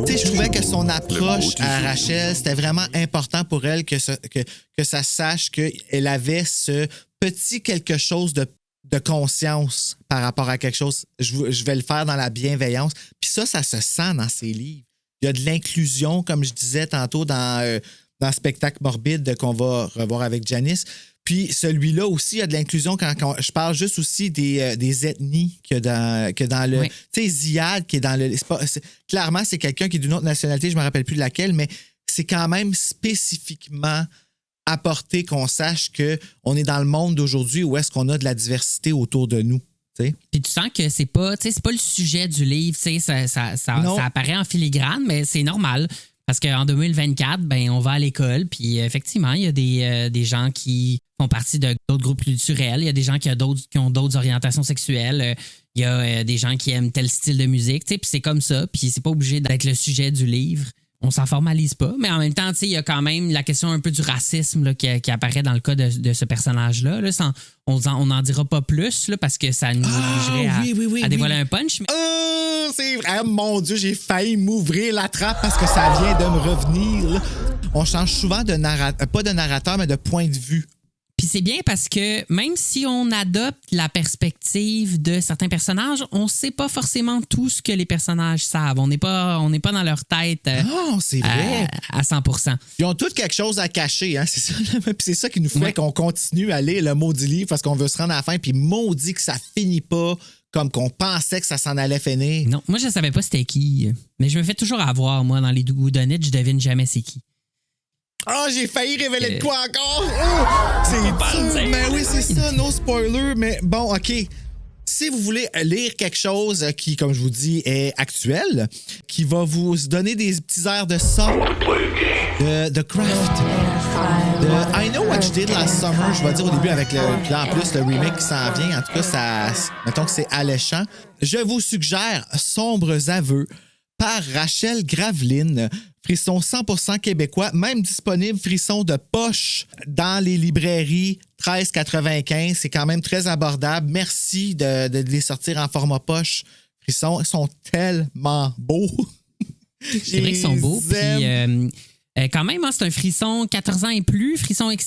Tu sais, je trouvais que son approche à Rachel, c'était vraiment important pour elle que ça sache qu'elle avait ce petit quelque chose de conscience par rapport à quelque chose. Je vais le faire dans la bienveillance. Puis ça se sent dans ses livres. Il y a de l'inclusion, comme je disais tantôt dans Spectacle morbide qu'on va revoir avec Janice. Puis celui-là aussi, il y a de l'inclusion quand je parle juste aussi des ethnies que dans le... Oui. Tu sais, Ziad qui est dans le... clairement, c'est quelqu'un qui est d'une autre nationalité, je ne me rappelle plus de laquelle, mais c'est quand même spécifiquement apporté qu'on sache qu'on est dans le monde d'aujourd'hui où est-ce qu'on a de la diversité autour de nous. Puis tu sens que c'est pas le sujet du livre, ça apparaît en filigrane, mais c'est normal. Parce qu'en 2024, ben, on va à l'école, puis effectivement, il y a des gens qui font partie d'autres groupes culturels, il y a des gens qui ont d'autres orientations sexuelles, il y a des gens qui aiment tel style de musique, puis c'est comme ça, puis c'est pas obligé d'être le sujet du livre. On s'en formalise pas, mais en même temps, il y a quand même la question un peu du racisme là, qui apparaît dans le cas de ce personnage-là. Là, on n'en dira pas plus là, parce que ça nous obligerait à dévoiler un punch. Mais... Oh, c'est vrai, mon Dieu, j'ai failli m'ouvrir la trappe parce que ça vient de me revenir. Là. On change souvent pas de narrateur, mais de point de vue. Puis c'est bien parce que même si on adopte la perspective de certains personnages, on sait pas forcément tout ce que les personnages savent. On n'est pas dans leur tête c'est vrai. À 100%. Ils ont tous quelque chose à cacher, hein? C'est ça. Puis c'est ça qui nous fait qu'on continue à lire le maudit livre parce qu'on veut se rendre à la fin, puis maudit que ça finit pas comme qu'on pensait que ça s'en allait finir. Non, moi je savais pas c'était qui, mais je me fais toujours avoir, moi, dans les whodunits, je devine jamais c'est qui. Ah, j'ai failli révéler de quoi encore! Oh, c'est dur! Mais oui, c'est ça, no spoiler. Mais bon, OK. Si vous voulez lire quelque chose qui, comme je vous dis, est actuel, qui va vous donner des petits airs de ça, de The Craft, de I Know What You Did Last Summer, je vais dire au début avec puis là, en plus, le remake qui s'en vient. En tout cas, mettons que c'est alléchant. Je vous suggère Sombres Aveux par Rachel Graveline. Frisson 100% québécois, même disponible frisson de poche dans les librairies 13,95. C'est quand même très abordable. Merci de les sortir en format poche. Frisson, ils sont tellement beaux. C'est vrai qu'ils sont beaux. Puis, quand même, hein, c'est un frisson 14 ans et plus.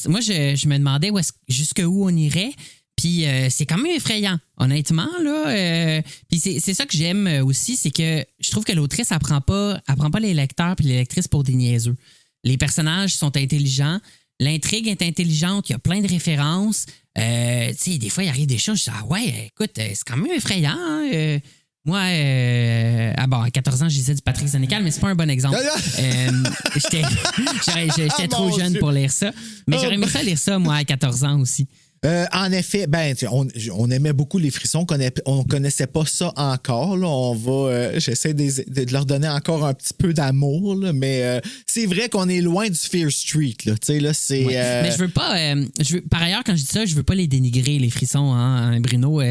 Moi, je me demandais jusqu'où on irait. Puis c'est quand même effrayant, honnêtement. Là, puis c'est ça que j'aime aussi, c'est que je trouve que l'autrice, elle prend pas les lecteurs et les lectrices pour des niaiseux. Les personnages sont intelligents, l'intrigue est intelligente, il y a plein de références. Des fois, il arrive des choses, je dis « Ah ouais, écoute, c'est quand même effrayant. Hein? Moi, à 14 ans, je lisais du Patrick Sénécal, mais c'est pas un bon exemple. J'étais trop jeune pour lire ça. Mais j'aurais aimé ça lire ça, moi, à 14 ans aussi. En effet, on aimait beaucoup les frissons, on connaissait pas ça encore. Là. J'essaie de leur donner encore un petit peu d'amour, là, mais c'est vrai qu'on est loin du Fear Street. Là, là, c'est, Mais je veux pas. Par ailleurs, quand je dis ça, je veux pas les dénigrer, les frissons, hein, Bruno.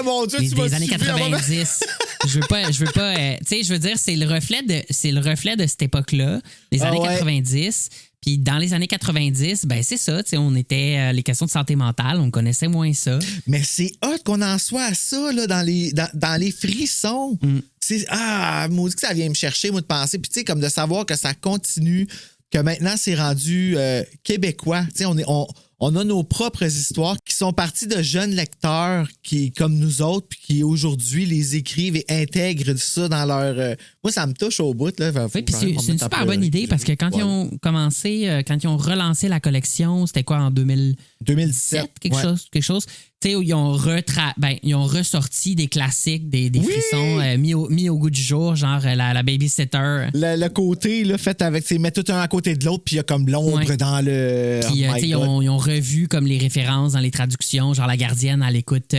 Mon Dieu, des années 90. Je veux pas. Je veux dire, c'est le reflet de cette époque-là, les années 90. Puis dans les années 90, ben c'est ça, on était les questions de santé mentale, on connaissait moins ça. Mais c'est hot qu'on en soit à ça là, dans les frissons. Maudit que ça vient me chercher, moi, de penser. Puis tu sais, comme de savoir que ça continue, que maintenant c'est rendu québécois. Tu sais, on a nos propres histoires qui sont parties de jeunes lecteurs qui, comme nous autres, puis qui aujourd'hui les écrivent et intègrent ça dans leur... Moi, ça me touche au bout. Là. Oui, puis c'est une super bonne idée parce que quand ils ont commencé, quand ils ont relancé la collection, c'était quoi, en 2017? Quelque chose. Tu sais, ils ont ressorti des classiques, des frissons mis au goût du jour, genre la babysitter. Le côté, là, fait avec... Mets tout un à côté de l'autre, puis il y a comme l'ombre dans le... Puis, ils ont revu comme les références dans les traductions, genre la gardienne, elle écoute...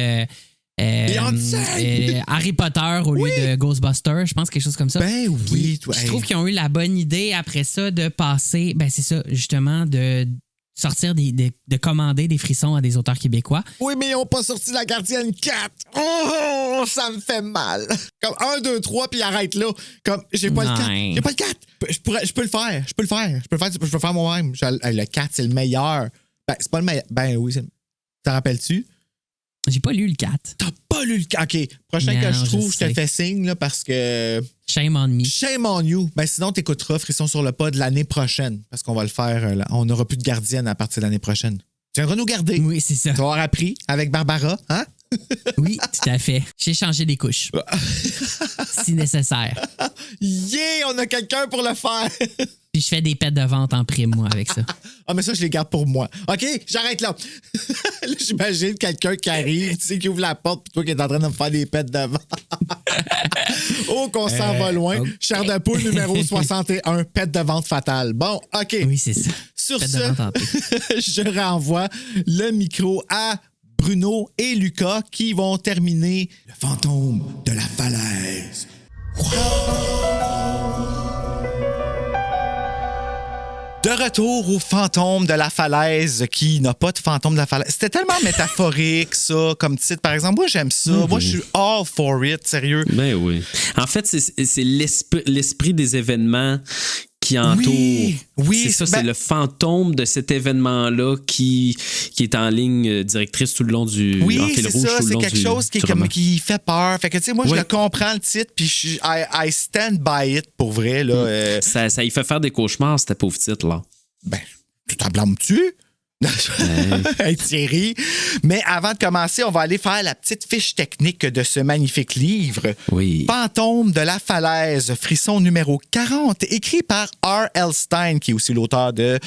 Harry Potter au lieu de Ghostbusters, je pense, quelque chose comme ça. Ben oui, toi. Je trouve qu'ils ont eu la bonne idée après ça de passer, ben c'est ça, justement, de sortir de commander des frissons à des auteurs québécois. Oui, mais ils n'ont pas sorti La Gardienne 4. Oh, ça me fait mal. Comme 1, 2, 3, puis arrête là. Comme, j'ai pas le 4. J'ai pas le 4. Je peux le faire. Je peux le faire moi-même. Le 4, c'est le meilleur. Ben, c'est pas le meilleur. Ben oui, t'en rappelles-tu? J'ai pas lu le 4. T'as pas lu le 4? OK. Prochain que je trouve, je te fais signe là, parce que... Shame on me. Shame on you. Ben sinon, t'écouteras Frisson sur le pod l'année prochaine parce qu'on va le faire. On n'aura plus de gardienne à partir de l'année prochaine. Tu viendras nous garder. Oui, c'est ça. Tu vas avoir appris avec Barbara, hein? Oui, tout à fait. J'ai changé des couches. Si nécessaire. Yeah! On a quelqu'un pour le faire! Puis je fais des pets de vente en prime, moi, avec ça. Ah, mais ça, je les garde pour moi. OK, j'arrête là. Là, j'imagine quelqu'un qui arrive, tu sais, qui ouvre la porte, puis toi qui es en train de me faire des pets de vente. Oh, qu'on s'en va loin. Okay. Chair de poule numéro 61, pet de vente fatale. Bon, OK. Oui, c'est ça. Sur ce, je renvoie le micro à Bruno et Lucas qui vont terminer le fantôme de la falaise. De retour au fantôme de la falaise qui n'a pas de fantôme de la falaise. C'était tellement métaphorique, ça, comme titre. Par exemple, moi, j'aime ça. Moi, je suis all for it, sérieux. Ben oui. En fait, c'est l'esprit des événements qui entoure. Oui, c'est ça, c'est le fantôme de cet événement-là qui est en ligne directrice tout le long du en fil rouge ça, tout le long c'est quelque chose qui fait peur. Fait que tu sais, moi je le comprends le titre puis I stand by it pour vrai là. Ça y fait faire des cauchemars ce pauvre titre là. Ben, tu t'en blâmes-tu? Hey, Thierry. Mais avant de commencer, on va aller faire la petite fiche technique de ce magnifique livre. Oui. Fantôme de la falaise, frisson numéro 40, écrit par R.L. Stein, qui est aussi l'auteur de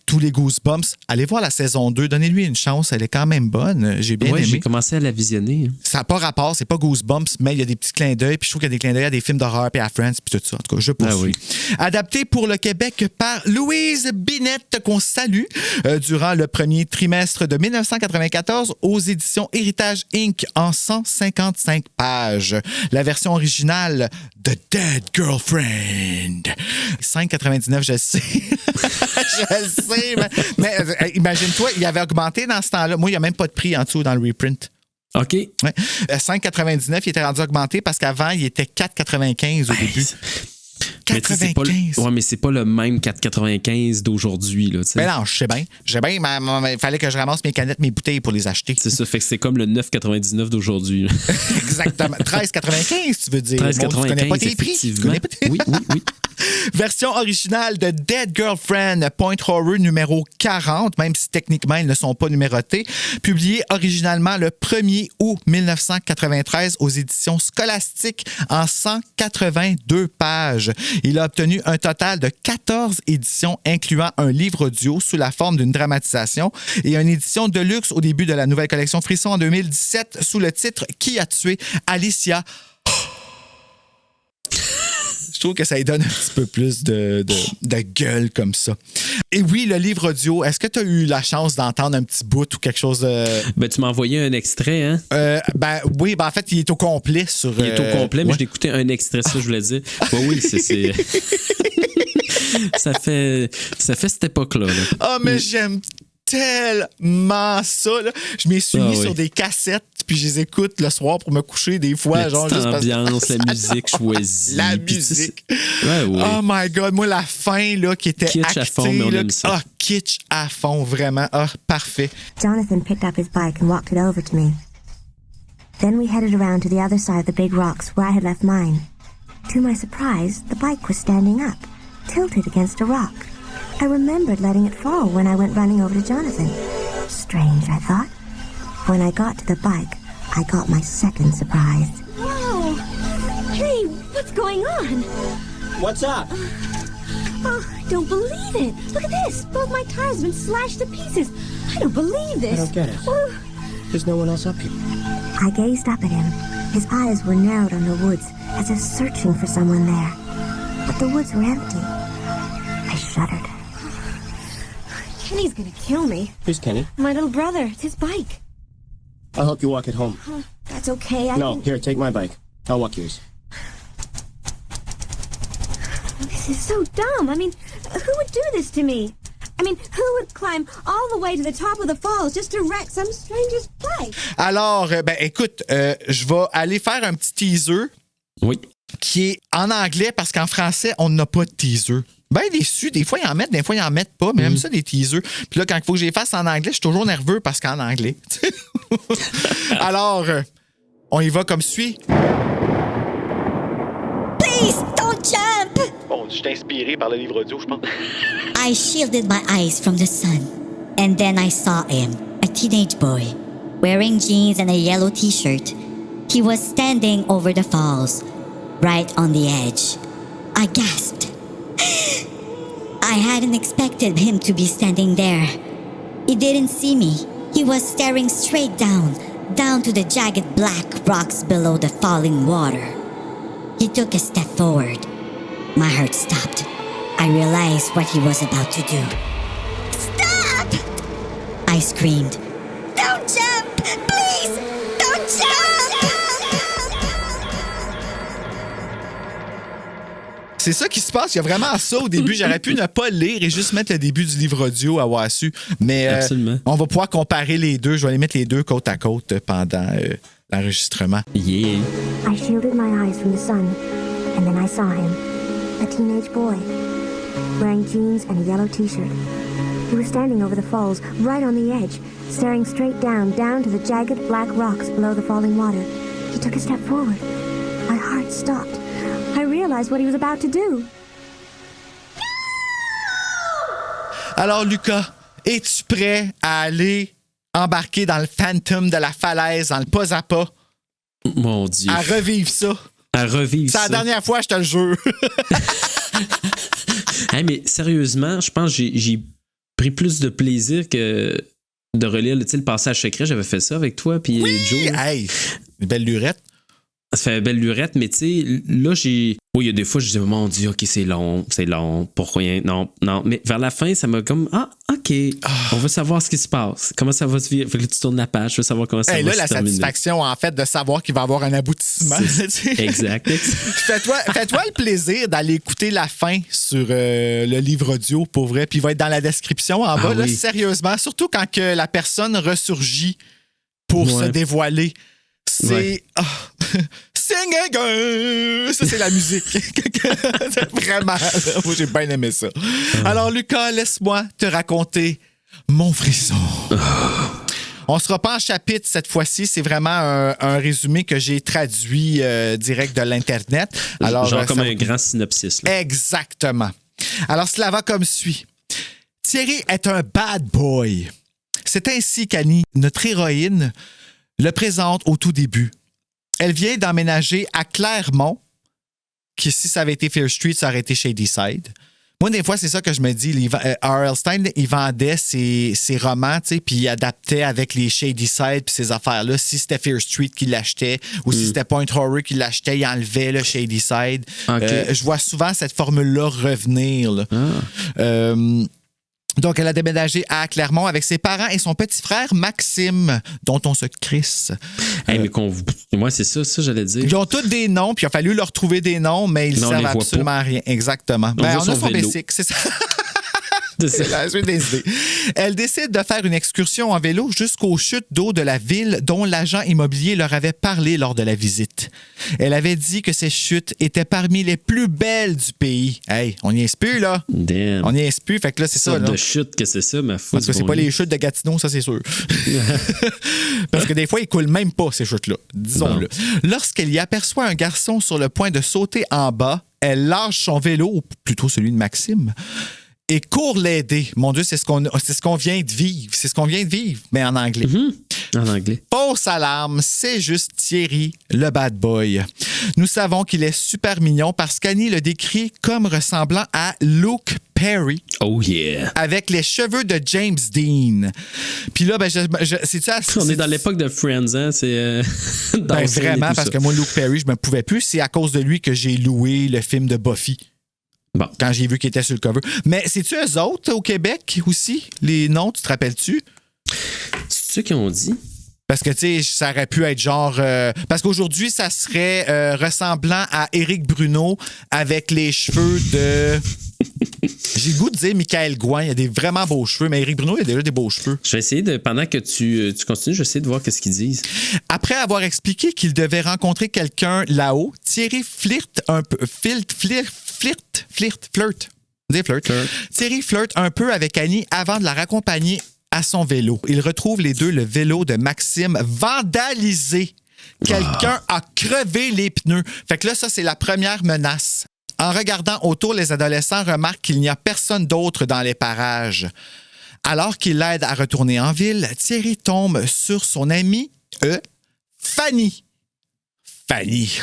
tous les Goosebumps. Allez voir la saison 2, donnez-lui une chance, elle est quand même bonne. J'ai bien aimé. J'ai commencé à la visionner. Ça n'a pas rapport, c'est pas Goosebumps, mais il y a des petits clins d'œil, puis je trouve qu'il y a des clins d'œil à des films d'horreur, puis à Friends, puis tout ça. En tout cas, je poursuis. Adapté pour le Québec par Louise Binette, qu'on salue, durant le premier trimestre de 1994 aux éditions Héritage Inc. en 155 pages. La version originale de Dead Girlfriend. 5,99, je le sais. Je le sais, mais imagine-toi, il avait augmenté dans ce temps-là. Moi, il n'y a même pas de prix en dessous dans le reprint. OK. Ouais. 5,99, il était rendu augmenté parce qu'avant, il était 4,95 au début. 95. Mais c'est pas le même 4,95 d'aujourd'hui. Là, ben non, je sais bien. Il fallait que je ramasse mes canettes, mes bouteilles pour les acheter. C'est ça, fait que c'est comme le 9,99 d'aujourd'hui. Exactement. 13,95, tu veux dire. 13,95, tu connais pas tes prix. Tu connais pas tes... Oui. Version originale de Dead Girlfriend, Point Horror numéro 40, même si techniquement ils ne sont pas numérotés. Publié originalement le 1er août 1993 aux éditions Scholastic en 182 pages. Il a obtenu un total de 14 éditions, incluant un livre audio sous la forme d'une dramatisation et une édition de luxe au début de la nouvelle collection Frisson en 2017 sous le titre « Qui a tué Alicia ». Je trouve que ça lui donne un petit peu plus de gueule comme ça. Et oui, le livre audio, est-ce que tu as eu la chance d'entendre un petit bout ou quelque chose de... Ben, tu m'as envoyé un extrait, hein? Oui, en fait, il est au complet sur... Il est au complet, mais je l'écoutais un extrait, ça, je voulais dire. Oui, c'est... ça fait cette époque-là. Ah, mais j'aime tellement ça. Là. Je m'y suis mis sur des cassettes, puis je les écoute le soir pour me coucher des fois. La genre juste ambiance, la musique choisie. La musique. Ouais. Oh my God, moi, la fin là, qui était kitsch actée. À fond, mais on aime ça. Kitsch à fond, vraiment. Parfait. Jonathan picked up his bike and walked it over to me. Then we headed around to the other side of the big rocks where I had left mine. To my surprise, the bike was standing up, tilted against a rock. I remembered letting it fall when I went running over to Jonathan. Strange, I thought. When I got to the bike, I got my second surprise. Whoa! Hey, what's going on? What's up? Oh, I don't believe it. Look at this. Both my tires have been slashed to pieces. I don't believe this. I don't get it. There's no one else up here. I gazed up at him. His eyes were narrowed on the woods, as if searching for someone there. But the woods were empty. I shuddered. Kenny's gonna kill me. Who's Kenny? My little brother. It's his bike. I'll help you walk it home. That's okay. Here, take my bike. I'll walk yours. This is so dumb. I mean, who would do this to me? I mean, who would climb all the way to the top of the falls just to wreck some stranger's bike? Alors, écoute, je vais aller faire un petit teaser. Oui. Qui est en anglais parce qu'en français, on n'a pas de teaser. Ben déçu, des fois ils en mettent, des fois ils en mettent pas, mais j'aime ça des teasers. Puis là, quand il faut que je les fasse en anglais, je suis toujours nerveux parce qu'en anglais. Alors, on y va comme suit. Please, don't jump! Bon, je suis inspiré par le livre audio, je pense. I shielded my eyes from the sun, and then I saw him, a teenage boy, wearing jeans and a yellow t-shirt. He was standing over the falls, right on the edge. I gasped. I hadn't expected him to be standing there. He didn't see me. He was staring straight down to the jagged black rocks below the falling water. He took a step forward. My heart stopped. I realized what he was about to do. Stop! I screamed. Don't jump! C'est ça qui se passe. Il y a vraiment ça au début. J'aurais pu ne pas lire et juste mettre le début du livre audio à Wassu. Mais on va pouvoir comparer les deux. Je vais les mettre les deux côte à côte pendant l'enregistrement. Yeah. I shielded my eyes from the sun, and then I saw him. A teenage boy, wearing jeans and a yellow t-shirt. He was standing over the falls, right on the edge, staring straight down to the jagged black rocks below the falling water. He took a step forward. My heart stopped. I realized what he was about to do. Alors, Lucas, es-tu prêt à aller embarquer dans le fantôme de la falaise, dans le pas à pas? Mon Dieu. À revivre ça. À revivre ça. C'est la dernière fois, je te le jure. Hey, mais sérieusement, je pense que j'ai pris plus de plaisir que de relire le passage secret. J'avais fait ça avec toi puis Joe. Hey, une belle lurette. Ça fait une belle lurette, mais tu sais, là, j'ai... Oui, il y a des fois, je dis, mon Dieu, OK, c'est long, pourquoi rien? Non. Mais vers la fin, ça m'a comme, OK, on veut savoir ce qui se passe. Comment ça va se vivre? Fait que tu tournes la page, je veux savoir comment ça va se terminer. Là, la satisfaction, en fait, de savoir qu'il va y avoir un aboutissement. Exact. Fais-toi le plaisir d'aller écouter la fin sur le livre audio, pour vrai, puis il va être dans la description en bas, là, sérieusement. Surtout quand que la personne ressurgit pour se dévoiler. C'est... Sing again! Ça, c'est la musique. Vraiment. Moi, j'ai bien aimé ça. Alors, Lucas, laisse-moi te raconter mon frisson. On ne sera pas en chapitre cette fois-ci. C'est vraiment un résumé que j'ai traduit direct de l'Internet. Alors, genre comme un grand synopsis. Là. Exactement. Alors, cela va comme suit. Thierry est un bad boy. C'est ainsi qu'Annie, notre héroïne, le présente au tout début. Elle vient d'emménager à Clermont, qui si ça avait été Fear Street, ça aurait été Shadyside. Moi, des fois, c'est ça que je me dis. R.L. Stein, il vendait ses romans, tu sais, puis il adaptait avec les Shadyside puis ces affaires-là. Si c'était Fear Street qui l'achetait ou si c'était Point Horror qui l'achetait, il enlevait le Shadyside. Okay. Je vois souvent cette formule-là revenir. Là. Donc, elle a déménagé à Clermont avec ses parents et son petit frère Maxime, dont on se crisse. Hey, mais moi, c'est ça j'allais dire. Ils ont tous des noms, puis il a fallu leur trouver des noms, mais ils ne servent absolument à rien. Exactement. On a son basic, c'est ça. J'ai des idées. Elle décide de faire une excursion en vélo jusqu'aux chutes d'eau de la ville dont l'agent immobilier leur avait parlé lors de la visite. Elle avait dit que ces chutes étaient parmi les plus belles du pays. Hey, on n'y est plus, là. Damn. On n'y est plus, fait que là, c'est ça. De chutes que c'est ça, ma foi. Parce que c'est pas les chutes de Gatineau, ça, c'est sûr. Parce que des fois, ils coulent même pas, ces chutes-là. Disons-le. Bon. Lorsqu'elle y aperçoit un garçon sur le point de sauter en bas, elle lâche son vélo, ou plutôt celui de Maxime, et court l'aider. Mon Dieu, c'est ce qu'on vient de vivre. C'est ce qu'on vient de vivre, mais en anglais. En anglais. Fausse alarme, c'est juste Thierry, le bad boy. Nous savons qu'il est super mignon parce qu'Annie le décrit comme ressemblant à Luke Perry. Oh yeah. Avec les cheveux de James Dean. Puis là, c'est-tu assez... On est dans l'époque de Friends, hein? C'est vraiment, parce que moi, Luke Perry, je me pouvais plus. C'est à cause de lui que j'ai loué le film de Buffy. Bon. Quand j'ai vu qu'il était sur le cover. Mais c'est-tu eux autres au Québec aussi? Les noms, tu te rappelles-tu? C'est ceux qui ont dit? Parce que, tu sais, ça aurait pu être genre... parce qu'aujourd'hui, ça serait ressemblant à Éric Bruno avec les cheveux de... J'ai le goût de dire Michael Gouin. Il a des vraiment beaux cheveux, mais Éric Bruno, il a déjà des beaux cheveux. Je vais essayer de... Pendant que tu continues, je vais essayer de voir ce qu'ils disent. Après avoir expliqué qu'il devait rencontrer quelqu'un là-haut, Thierry flirte un peu... Thierry flirte un peu avec Annie avant de la raccompagner à son vélo. Ils retrouvent les deux le vélo de Maxime vandalisé. Quelqu'un a crevé les pneus. Fait que là, ça, c'est la première menace. En regardant autour, les adolescents remarquent qu'il n'y a personne d'autre dans les parages. Alors qu'il l'aide à retourner en ville, Thierry tombe sur son amie, Fanny. Fanny.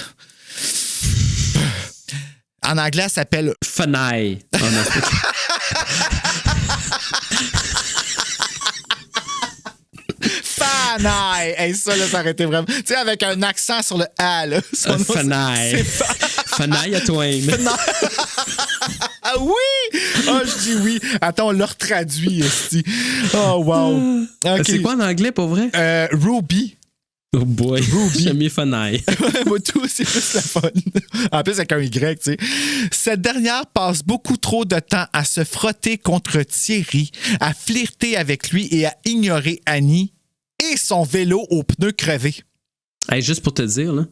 En anglais, elle s'appelle... Fanny. Fanny. Hey, ça, là, ça aurait été vraiment... Tu sais, avec un accent sur le A, là. Fanny. Fanny à toi. Ah oui! Oh, je dis oui. Attends, on l'a retraduit ici. Oh, wow. Okay. C'est quoi en anglais, pour vrai? Ruby. Oh boy, Ruby. Jamie Fanaille. Moi, tout, c'est plus la fun. En plus, avec un Y, tu sais. Cette dernière passe beaucoup trop de temps à se frotter contre Thierry, à flirter avec lui et à ignorer Annie et son vélo aux pneus crevés. Hey, juste pour te dire, là,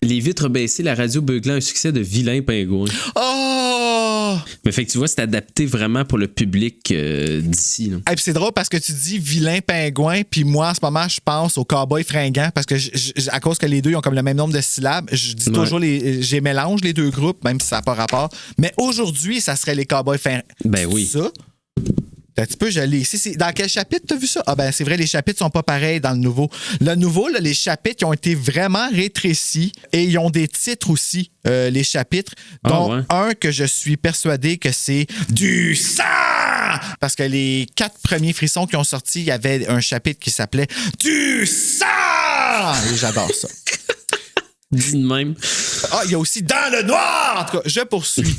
les vitres baissées, la radio beuglant, un succès de vilain pingouin. Oh! Mais fait que tu vois, c'est adapté vraiment pour le public d'ici. Et puis c'est drôle parce que tu dis vilain pingouin, puis moi, en ce moment, je pense au cowboy fringant parce que à cause que les deux ils ont comme le même nombre de syllabes, je dis toujours, j'ai mélange les deux groupes, même si ça n'a pas rapport. Mais aujourd'hui, ça serait les cowboys fringants. Ben oui. Ça? Un petit peu, je l'ai ici. Dans quel chapitre t'as vu ça? Ah ben c'est vrai, les chapitres sont pas pareils dans le nouveau. Le nouveau, là, les chapitres ils ont été vraiment rétrécis et ils ont des titres aussi, les chapitres, dont un que je suis persuadé que c'est du sang! Parce que les 4 premiers frissons qui ont sorti, il y avait un chapitre qui s'appelait du sang! Et j'adore ça. Dis de même. Ah, il y a aussi dans le noir! En tout cas, je poursuis.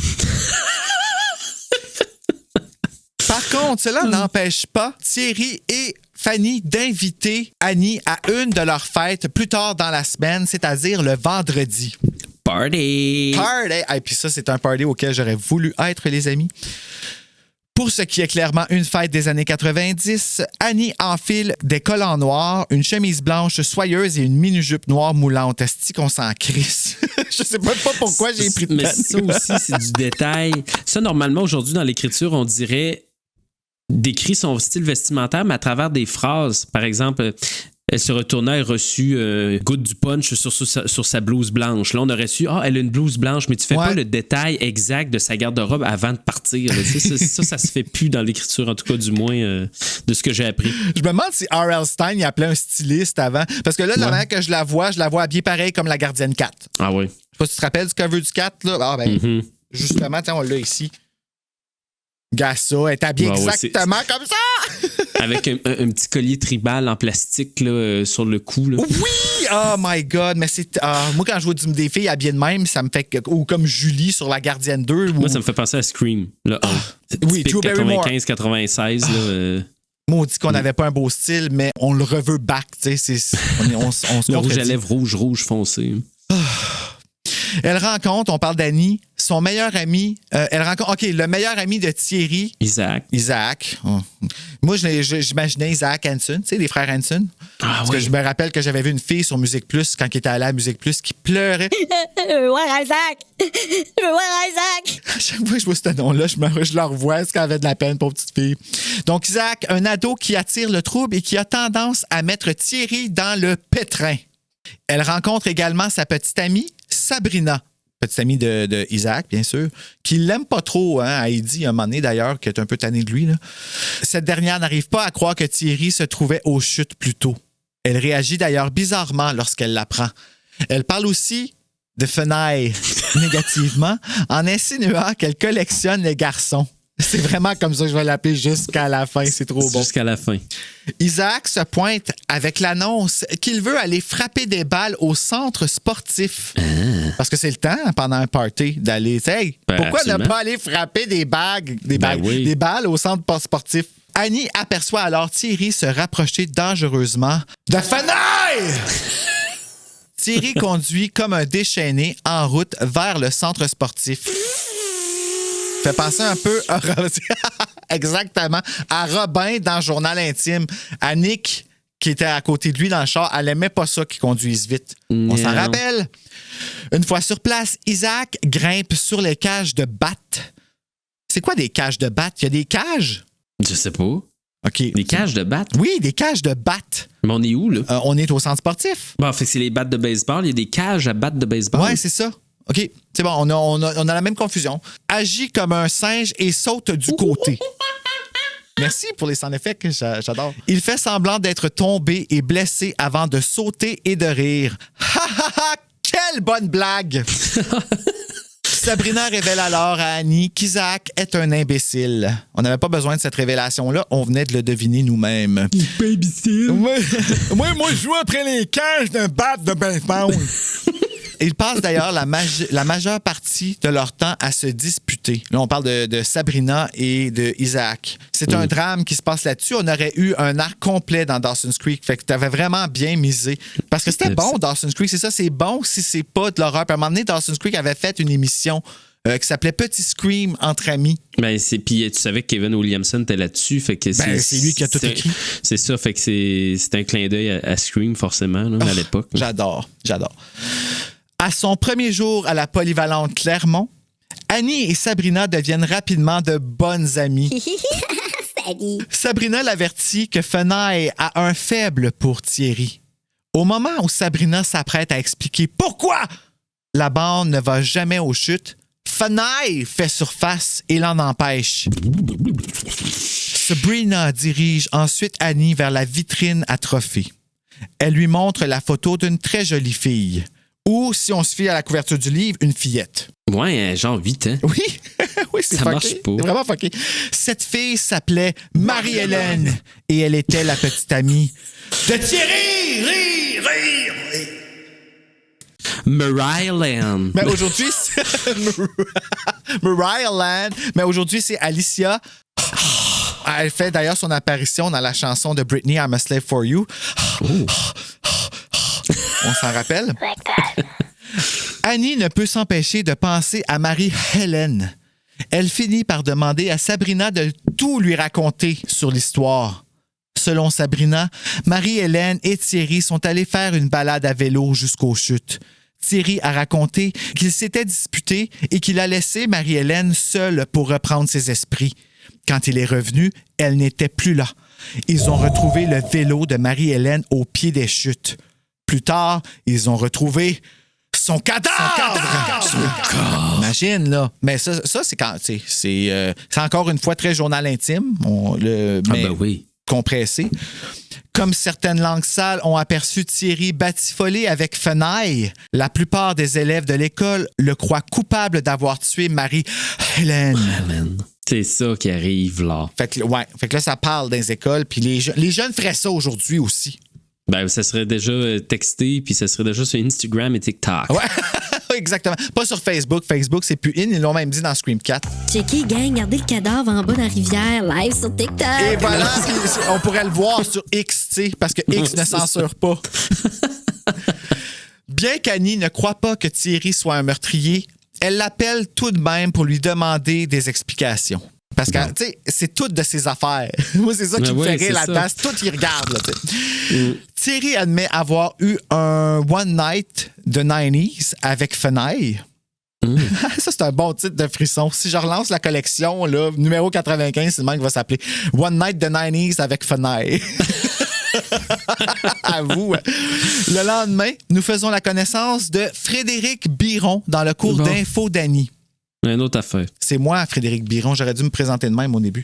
Par contre, cela n'empêche pas Thierry et Fanny d'inviter Annie à une de leurs fêtes plus tard dans la semaine, c'est-à-dire le vendredi. Party! Party! Et puis ça, c'est un party auquel j'aurais voulu être, les amis. Pour ce qui est clairement une fête des années 90, Annie enfile des collants noirs, une chemise blanche soyeuse et une mini-jupe noire moulante. Est-ce qu'on s'en crisse? Je sais même pas pourquoi j'ai pris de Mais peine. ça aussi, c'est du détail. Ça, normalement, aujourd'hui, dans l'écriture, on dirait décrit son style vestimentaire, mais à travers des phrases. Par exemple, elle se retourna et reçut goutte du punch sur sa blouse blanche. Là, on aurait su, elle a une blouse blanche, mais tu fais pas le détail exact de sa garde-robe avant de partir. Ça se fait plus dans l'écriture, en tout cas, du moins, de ce que j'ai appris. Je me demande si R.L. Stein il appelait un styliste avant. Parce que là, la manière que je la vois habillée pareil comme la gardienne 4. Ah oui. Je sais pas si tu te rappelles du cover du 4, là. Ah ben, justement, tiens, on l'a ici. Gassa, elle est habillée exactement comme ça! Avec un petit collier tribal en plastique là, sur le cou. Là. Oui! Oh my God! Mais c'est. Moi, quand je vois des filles habillées de même, ça me fait. Ou comme Julie sur La Gardienne 2. Moi, ça me fait penser à Scream. Là, oui, Drew Barrymore. 95-96. Maudit qu'on n'avait pas un beau style, mais on le reveut back. On se le rouge à lèvres rouge foncé. Elle rencontre, on parle d'Annie, son meilleur ami. Elle rencontre, le meilleur ami de Thierry. Isaac. Oh. Moi, j'imaginais Isaac Hanson, tu sais, les frères Hanson. Parce que je me rappelle que j'avais vu une fille sur Musique Plus, quand il était allé à Musique Plus, qui pleurait. Je veux voir Isaac! Je veux voir Isaac! À chaque fois que je vois ce nom-là, je le revois, parce qu'elle avait de la peine pour petite fille. Donc, Isaac, un ado qui attire le trouble et qui a tendance à mettre Thierry dans le pétrin. Elle rencontre également sa petite amie, Sabrina, petite amie de Isaac, bien sûr, qui l'aime pas trop, hein, Heidi, à un moment donné d'ailleurs, qui est un peu tannée de lui. Là. Cette dernière n'arrive pas à croire que Thierry se trouvait aux chutes plus tôt. Elle réagit d'ailleurs bizarrement lorsqu'elle l'apprend. Elle parle aussi de Fenaille négativement en insinuant qu'elle collectionne les garçons. C'est vraiment comme ça que je vais l'appeler jusqu'à la fin. C'est trop bon. Jusqu'à la fin. Isaac se pointe avec l'annonce qu'il veut aller frapper des balles au centre sportif. Parce que c'est le temps, pendant un party, d'aller... Hey, pourquoi ne pas aller frapper des balles au centre sportif? Annie aperçoit alors Thierry se rapprocher dangereusement de Fenaille! Thierry conduit comme un déchaîné en route vers le centre sportif. Fait penser un peu à exactement à Robin dans Journal intime. À Nick, qui était à côté de lui dans le char, elle aimait pas ça qu'il conduise vite. On s'en rappelle. Une fois sur place, Isaac grimpe sur les cages de batte. C'est quoi des cages de batte? Il y a des cages? Je sais pas. OK. Des cages de batte? Oui, des cages de batte. Mais on est où, là? On est au centre sportif. Bon, fait que c'est les battes de baseball. Il y a des cages à battes de baseball. Ouais, c'est ça. OK, c'est bon, on a la même confusion. Agit comme un singe et saute du côté. Merci pour les sound-effects, j'adore. Il fait semblant d'être tombé et blessé avant de sauter et de rire. Ha ha ha! Quelle bonne blague! Sabrina révèle alors à Annie qu'Isaac est un imbécile. On n'avait pas besoin de cette révélation-là, on venait de le deviner nous-mêmes. Il est pas imbécile. Moi, je joue après les cages d'un bat de baseball. Ils passent d'ailleurs la majeure partie de leur temps à se disputer. Là, on parle de Sabrina et de Isaac. C'est un drame qui se passe là-dessus. On aurait eu un arc complet dans Dawson's Creek. Fait que t'avais vraiment bien misé. Parce que c'était bon, Dawson's Creek. C'est ça, c'est bon si c'est pas de l'horreur. Puis à un moment donné, Dawson's Creek avait fait une émission qui s'appelait Petit Scream entre amis. Ben, puis tu savais que Kevin Williamson était là-dessus. Fait que c'est lui qui a tout écrit. C'est ça, fait que c'est un clin d'œil à Scream, forcément, là, à l'époque. J'adore. À son premier jour à la polyvalente Clermont, Annie et Sabrina deviennent rapidement de bonnes amies. Sabrina l'avertit que Fenaille a un faible pour Thierry. Au moment où Sabrina s'apprête à expliquer pourquoi la bande ne va jamais aux chutes, Fenaille fait surface et l'en empêche. Sabrina dirige ensuite Annie vers la vitrine à trophées. Elle lui montre la photo d'une très jolie fille. Ou, si on se fie à la couverture du livre, une fillette. Ouais, genre 8 ans. Oui, oui, c'est ça fucké. marche pas. C'est vraiment fucké. Cette fille s'appelait Marie-Hélène et elle était la petite amie de Thierry. Rire. Mariah Land. Mais aujourd'hui, c'est Mariah Land. Mais aujourd'hui, c'est Alicia. Elle fait d'ailleurs son apparition dans la chanson de Britney, I'm a Slave for You. On s'en rappelle? Annie ne peut s'empêcher de penser à Marie-Hélène. Elle finit par demander à Sabrina de tout lui raconter sur l'histoire. Selon Sabrina, Marie-Hélène et Thierry sont allés faire une balade à vélo jusqu'aux chutes. Thierry a raconté qu'il s'était disputé et qu'il a laissé Marie-Hélène seule pour reprendre ses esprits. Quand il est revenu, elle n'était plus là. Ils ont retrouvé le vélo de Marie-Hélène au pied des chutes. Plus tard, ils ont retrouvé son cadavre! Imagine, là. Mais ça c'est quand. C'est encore une fois très journal intime. Mais oui. Compressé. Comme certaines langues sales ont aperçu Thierry batifolé avec Fenaille, la plupart des élèves de l'école le croient coupable d'avoir tué Marie-Hélène. C'est ça qui arrive là. Fait que là, ça parle dans les écoles. Puis les jeunes feraient ça aujourd'hui aussi. Ben, ça serait déjà texté, puis ça serait déjà sur Instagram et TikTok. Ouais, exactement. Pas sur Facebook. Facebook, c'est plus in. Ils l'ont même dit dans Scream 4. Checker, gang, gardez le cadavre en bas de la rivière, live sur TikTok. Et voilà, on pourrait le voir sur X, tu sais, parce que X ne censure pas. Bien qu'Annie ne croit pas que Thierry soit un meurtrier, elle l'appelle tout de même pour lui demander des explications. Parce que, tu sais, c'est toutes de ses affaires. Moi, c'est ça qui me fait rire là-dedans. C'est tout, il regarde, là, tu sais. Thierry admet avoir eu un One Night de 90s avec Fenaille. Ça, c'est un bon titre de frisson. Si je relance la collection, là, numéro 95, c'est le même qui va s'appeler One Night de 90s avec Fenaille. À vous. Le lendemain, nous faisons la connaissance de Frédéric Biron dans le cours d'info d'Annie. Une autre affaire. C'est moi, Frédéric Biron. J'aurais dû me présenter de même au début.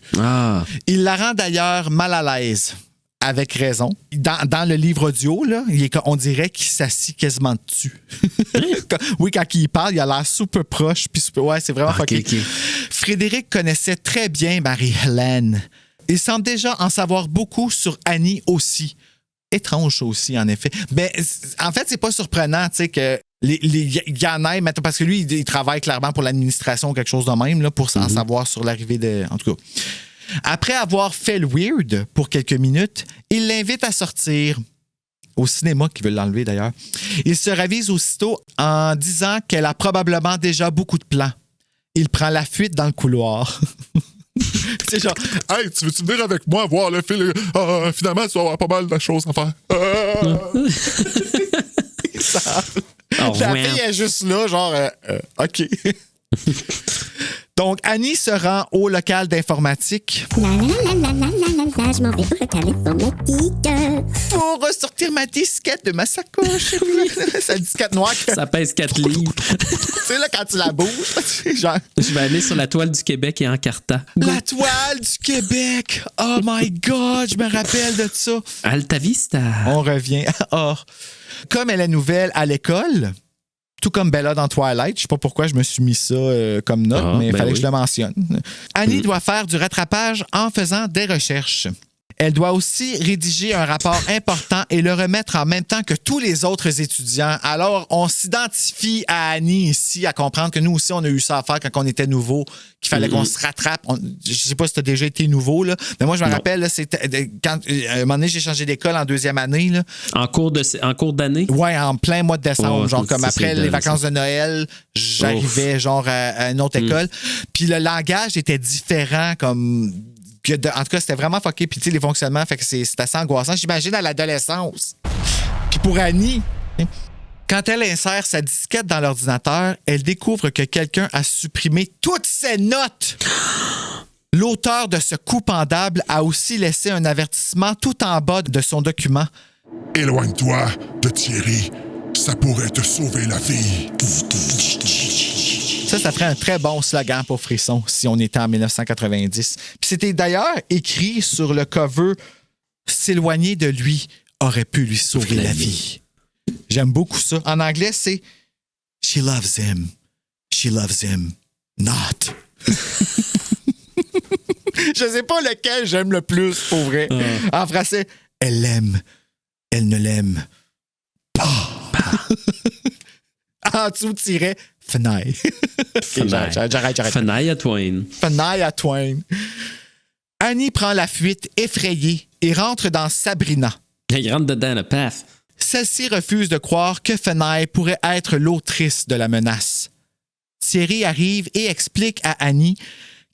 Il la rend d'ailleurs mal à l'aise. Avec raison. Dans le livre audio, là, on dirait qu'il s'assit quasiment dessus. Oui, quand il parle, il a l'air super proche. Puis ouais, c'est vraiment fucké. Okay. Frédéric connaissait très bien Marie-Hélène. Il semble déjà en savoir beaucoup sur Annie aussi. Étrange aussi, en effet. Mais en fait, c'est pas surprenant, tu sais, que il y en ait, parce que lui, il travaille clairement pour l'administration ou quelque chose de même, là, pour en savoir sur l'arrivée de... En tout cas. Après avoir fait le weird pour quelques minutes, il l'invite à sortir. Au cinéma, qui veut l'enlever d'ailleurs. Il se ravise aussitôt en disant qu'elle a probablement déjà beaucoup de plans. Il prend la fuite dans le couloir. C'est genre, hey, tu veux-tu venir avec moi voir le film? Finalement, tu vas avoir pas mal de choses à faire. La fille est juste là, genre, OK. Donc, Annie se rend au local d'informatique. Je m'en vais au local informatique. Pour ressortir ma disquette de ma sacoche. C'est la disquette noire. Ça pèse 4 livres. Tu sais, là, quand tu la bouges, genre... Je vais aller sur la toile du Québec et encarta. La toile du Québec! Oh my God, je me rappelle de ça. Alta Vista. On revient. Comme elle est nouvelle à l'école... Tout comme Bella dans Twilight. Je sais pas pourquoi je me suis mis ça comme note, mais il fallait que je le mentionne. Annie doit faire du rattrapage en faisant des recherches. Elle doit aussi rédiger un rapport important et le remettre en même temps que tous les autres étudiants. Alors, on s'identifie à Annie ici, à comprendre que nous aussi, on a eu ça à faire quand on était nouveau, qu'il fallait qu'on se rattrape. Je sais pas si tu as déjà été nouveau, là, mais moi, je me rappelle, là, c'était quand à un moment donné, j'ai changé d'école en 2e année. Là. En cours d'année? Oui, en plein mois de décembre. Oh, genre comme après les vacances de Noël, j'arrivais genre à une autre école. Puis le langage était différent comme... en tout cas, c'était vraiment fucké. Puis tu sais, les fonctionnements, fait que c'était assez angoissant. J'imagine à l'adolescence. Puis pour Annie... Quand elle insère sa disquette dans l'ordinateur, elle découvre que quelqu'un a supprimé toutes ses notes. L'auteur de ce coup pendable a aussi laissé un avertissement tout en bas de son document. Éloigne-toi de Thierry. Ça pourrait te sauver la vie. Ça ferait un très bon slogan pour Frisson si on était en 1990. Puis c'était d'ailleurs écrit sur le cover « S'éloigner de lui aurait pu lui sauver la vie ». J'aime beaucoup ça. En anglais, c'est « She loves him. She loves him not ». Je sais pas lequel j'aime le plus, pour vrai. En français, « Elle l'aime. Elle ne l'aime pas. » En dessous, tiret « Fenaille ». J'arrête. Fenaille à Twain. Fenaille à Twain. Annie prend la fuite effrayée et rentre dans Sabrina. Elle rentre dedans, le paf. Celle-ci refuse de croire que Fenaille pourrait être l'autrice de la menace. Thierry arrive et explique à Annie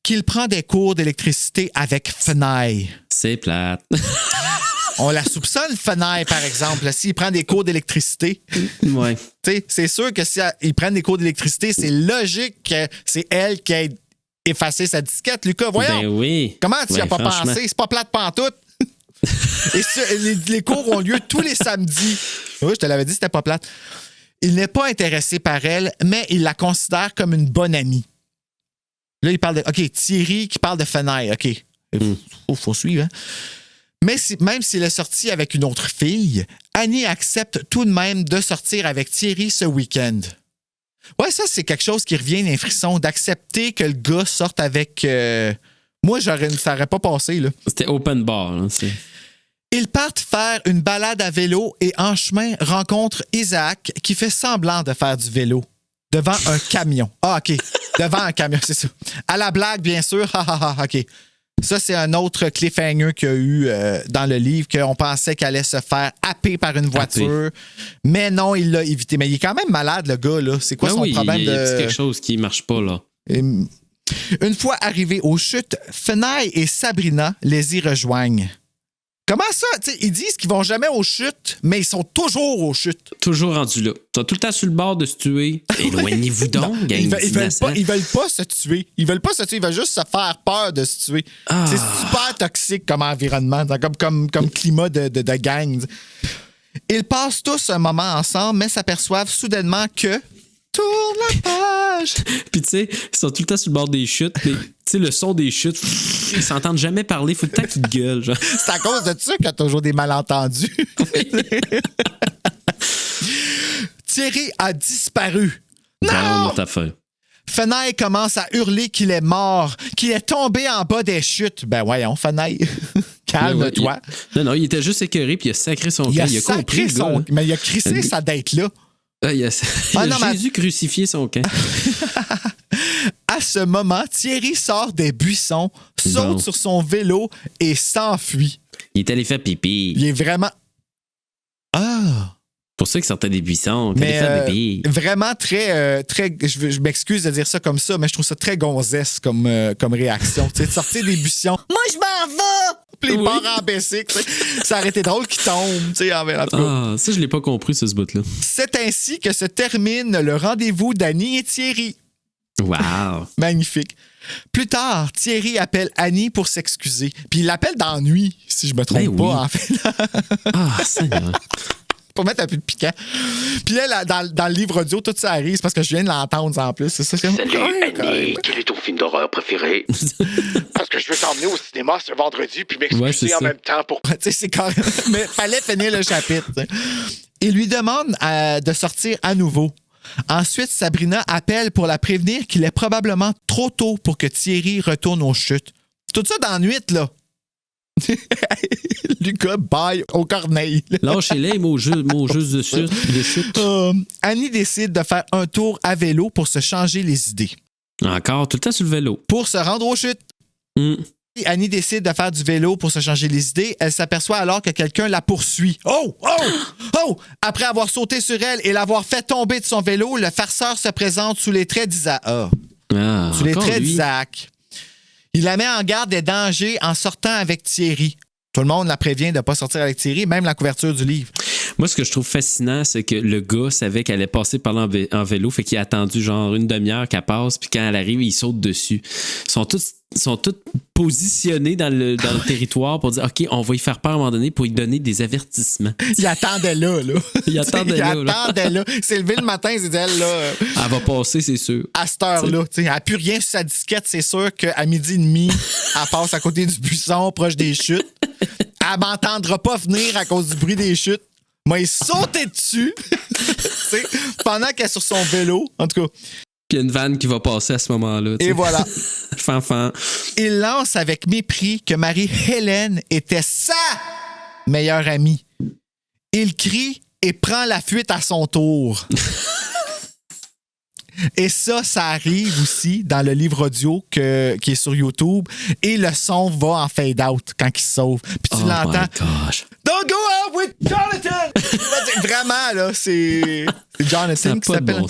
qu'il prend des cours d'électricité avec Fenaille. C'est plate. On la soupçonne, Fenaille, par exemple. S'il prend des cours d'électricité, ouais. C'est sûr que s'ils prennent des cours d'électricité, c'est logique que c'est elle qui a effacé sa disquette. Lucas, voyons. Ben oui. Comment tu n'y as pas pensé? C'est pas plate pantoute. Et les cours ont lieu tous les samedis. Oui, je te l'avais dit, c'était pas plate. Il n'est pas intéressé par elle, mais il la considère comme une bonne amie. Là, il parle de... OK, Thierry qui parle de Fenaille. OK. Faut suivre, hein? Mais même s'il est sorti avec une autre fille, Annie accepte tout de même de sortir avec Thierry ce week-end. Ouais, ça, c'est quelque chose qui revient d'un frisson, d'accepter que le gars sorte avec... Moi, ça n'aurait pas passé, là. C'était open bar, là. Ils partent faire une balade à vélo et en chemin rencontrent Isaac qui fait semblant de faire du vélo devant un camion. Ah, OK. Devant un camion, c'est ça. À la blague, bien sûr. OK. Ça, c'est un autre cliffhanger qu'il y a eu dans le livre, qu'on pensait qu'elle allait se faire happer par une voiture. Mais non, il l'a évité. Mais il est quand même malade, le gars, là. C'est quoi son problème il y a quelque chose qui marche pas, là. Une fois arrivés aux chutes, Fenaille et Sabrina les y rejoignent. Comment ça? T'sais, ils disent qu'ils vont jamais aux chutes, mais ils sont toujours aux chutes. Toujours rendus là. Ils sont tout le temps sur le bord de se tuer. Éloignez-vous donc, gang. Ils veulent pas se tuer. Ils veulent juste se faire peur de se tuer. Ah. C'est super toxique comme environnement, comme climat de gang. Ils passent tous un moment ensemble, mais s'aperçoivent soudainement que... Tourne la page! Puis tu sais, ils sont tout le temps sur le bord des chutes, mais tu sais, le son des chutes, ils s'entendent jamais parler, faut tout le temps qu'ils gueulent. Genre. C'est à cause de ça qu'il y a toujours des malentendus. Thierry a disparu. Non! Fenaille commence à hurler qu'il est mort, qu'il est tombé en bas des chutes. Ben voyons, Fenaille, calme-toi. Non, il était juste écœuré, puis il a sacré son camp. Il a compris, mais il a crissé ça d'être là. Il a Jésus crucifié son camp. À ce moment, Thierry sort des buissons, saute sur son vélo et s'enfuit. Il est allé faire pipi. Il est vraiment... Ah! C'est pour ça qu'il sortait des buissons. Mais vraiment très... je m'excuse de dire ça comme ça, mais je trouve ça très gonzesse comme réaction. Tu sais, de sortir des buissons. Moi, je m'en vais! Les bords en baissé. Ça aurait été drôle qu'il tombe. Ça, je l'ai pas compris, ce bout-là. C'est ainsi que se termine le rendez-vous d'Annie et Thierry. Wow! Magnifique. Plus tard, Thierry appelle Annie pour s'excuser. Puis il l'appelle d'ennui, si je me trompe pas, en fait. Seigneur. Pour mettre un peu de piquant. Puis là, dans le livre audio, tout ça arrive parce que je viens de l'entendre en plus. C'est ça. Salut, Annie. Quel est ton film d'horreur préféré? Parce que je veux t'emmener au cinéma ce vendredi puis m'excuser en même temps pour... Tu sais, c'est carrément... Mais fallait finir le chapitre. T'sais. Il lui demande de sortir à nouveau. Ensuite, Sabrina appelle pour la prévenir qu'il est probablement trop tôt pour que Thierry retourne aux chutes. Tout ça dans la nuit, là. Lucas baille au corneille. Lâchez-les, mon jeu de chute. Annie décide de faire un tour à vélo pour se changer les idées. Encore, tout le temps sur le vélo. Pour se rendre aux chutes. Annie décide de faire du vélo pour se changer les idées. Elle s'aperçoit alors que quelqu'un la poursuit. Oh! Après avoir sauté sur elle et l'avoir fait tomber de son vélo, le farceur se présente sous les traits d'Isaac. Sous les traits d'Isaac. Il la met en garde des dangers en sortant avec Thierry. Tout le monde la prévient de ne pas sortir avec Thierry, même la couverture du livre. Moi, ce que je trouve fascinant, c'est que le gars savait qu'elle allait passer par là en vélo, fait qu'il a attendu genre une demi-heure qu'elle passe, puis quand elle arrive, il saute dessus. Ils sont tous positionnés dans le territoire pour dire OK, on va y faire peur à un moment donné pour lui donner des avertissements. Il attendait là. Il attendait là. Il s'est levé le matin, il s'est dit, elle, là. Elle va passer, c'est sûr. À cette heure-là. Elle n'a plus rien sur sa disquette, c'est sûr qu'à 12h30, elle passe à côté du buisson, proche des chutes. Elle m'entendra pas venir à cause du bruit des chutes. Moi, il sautait dessus pendant qu'elle est sur son vélo. En tout cas. Puis il y a une vanne qui va passer à ce moment-là. Et voilà. Fanfan. Il lance avec mépris que Marie-Hélène était sa meilleure amie. Il crie et prend la fuite à son tour. Et ça arrive aussi dans le livre audio qui est sur YouTube. Et le son va en fade-out quand il se sauve. Puis tu l'entends. Don't go out with Jonathan! Vraiment, là, c'est Jonathan qui s'appelle. Bon,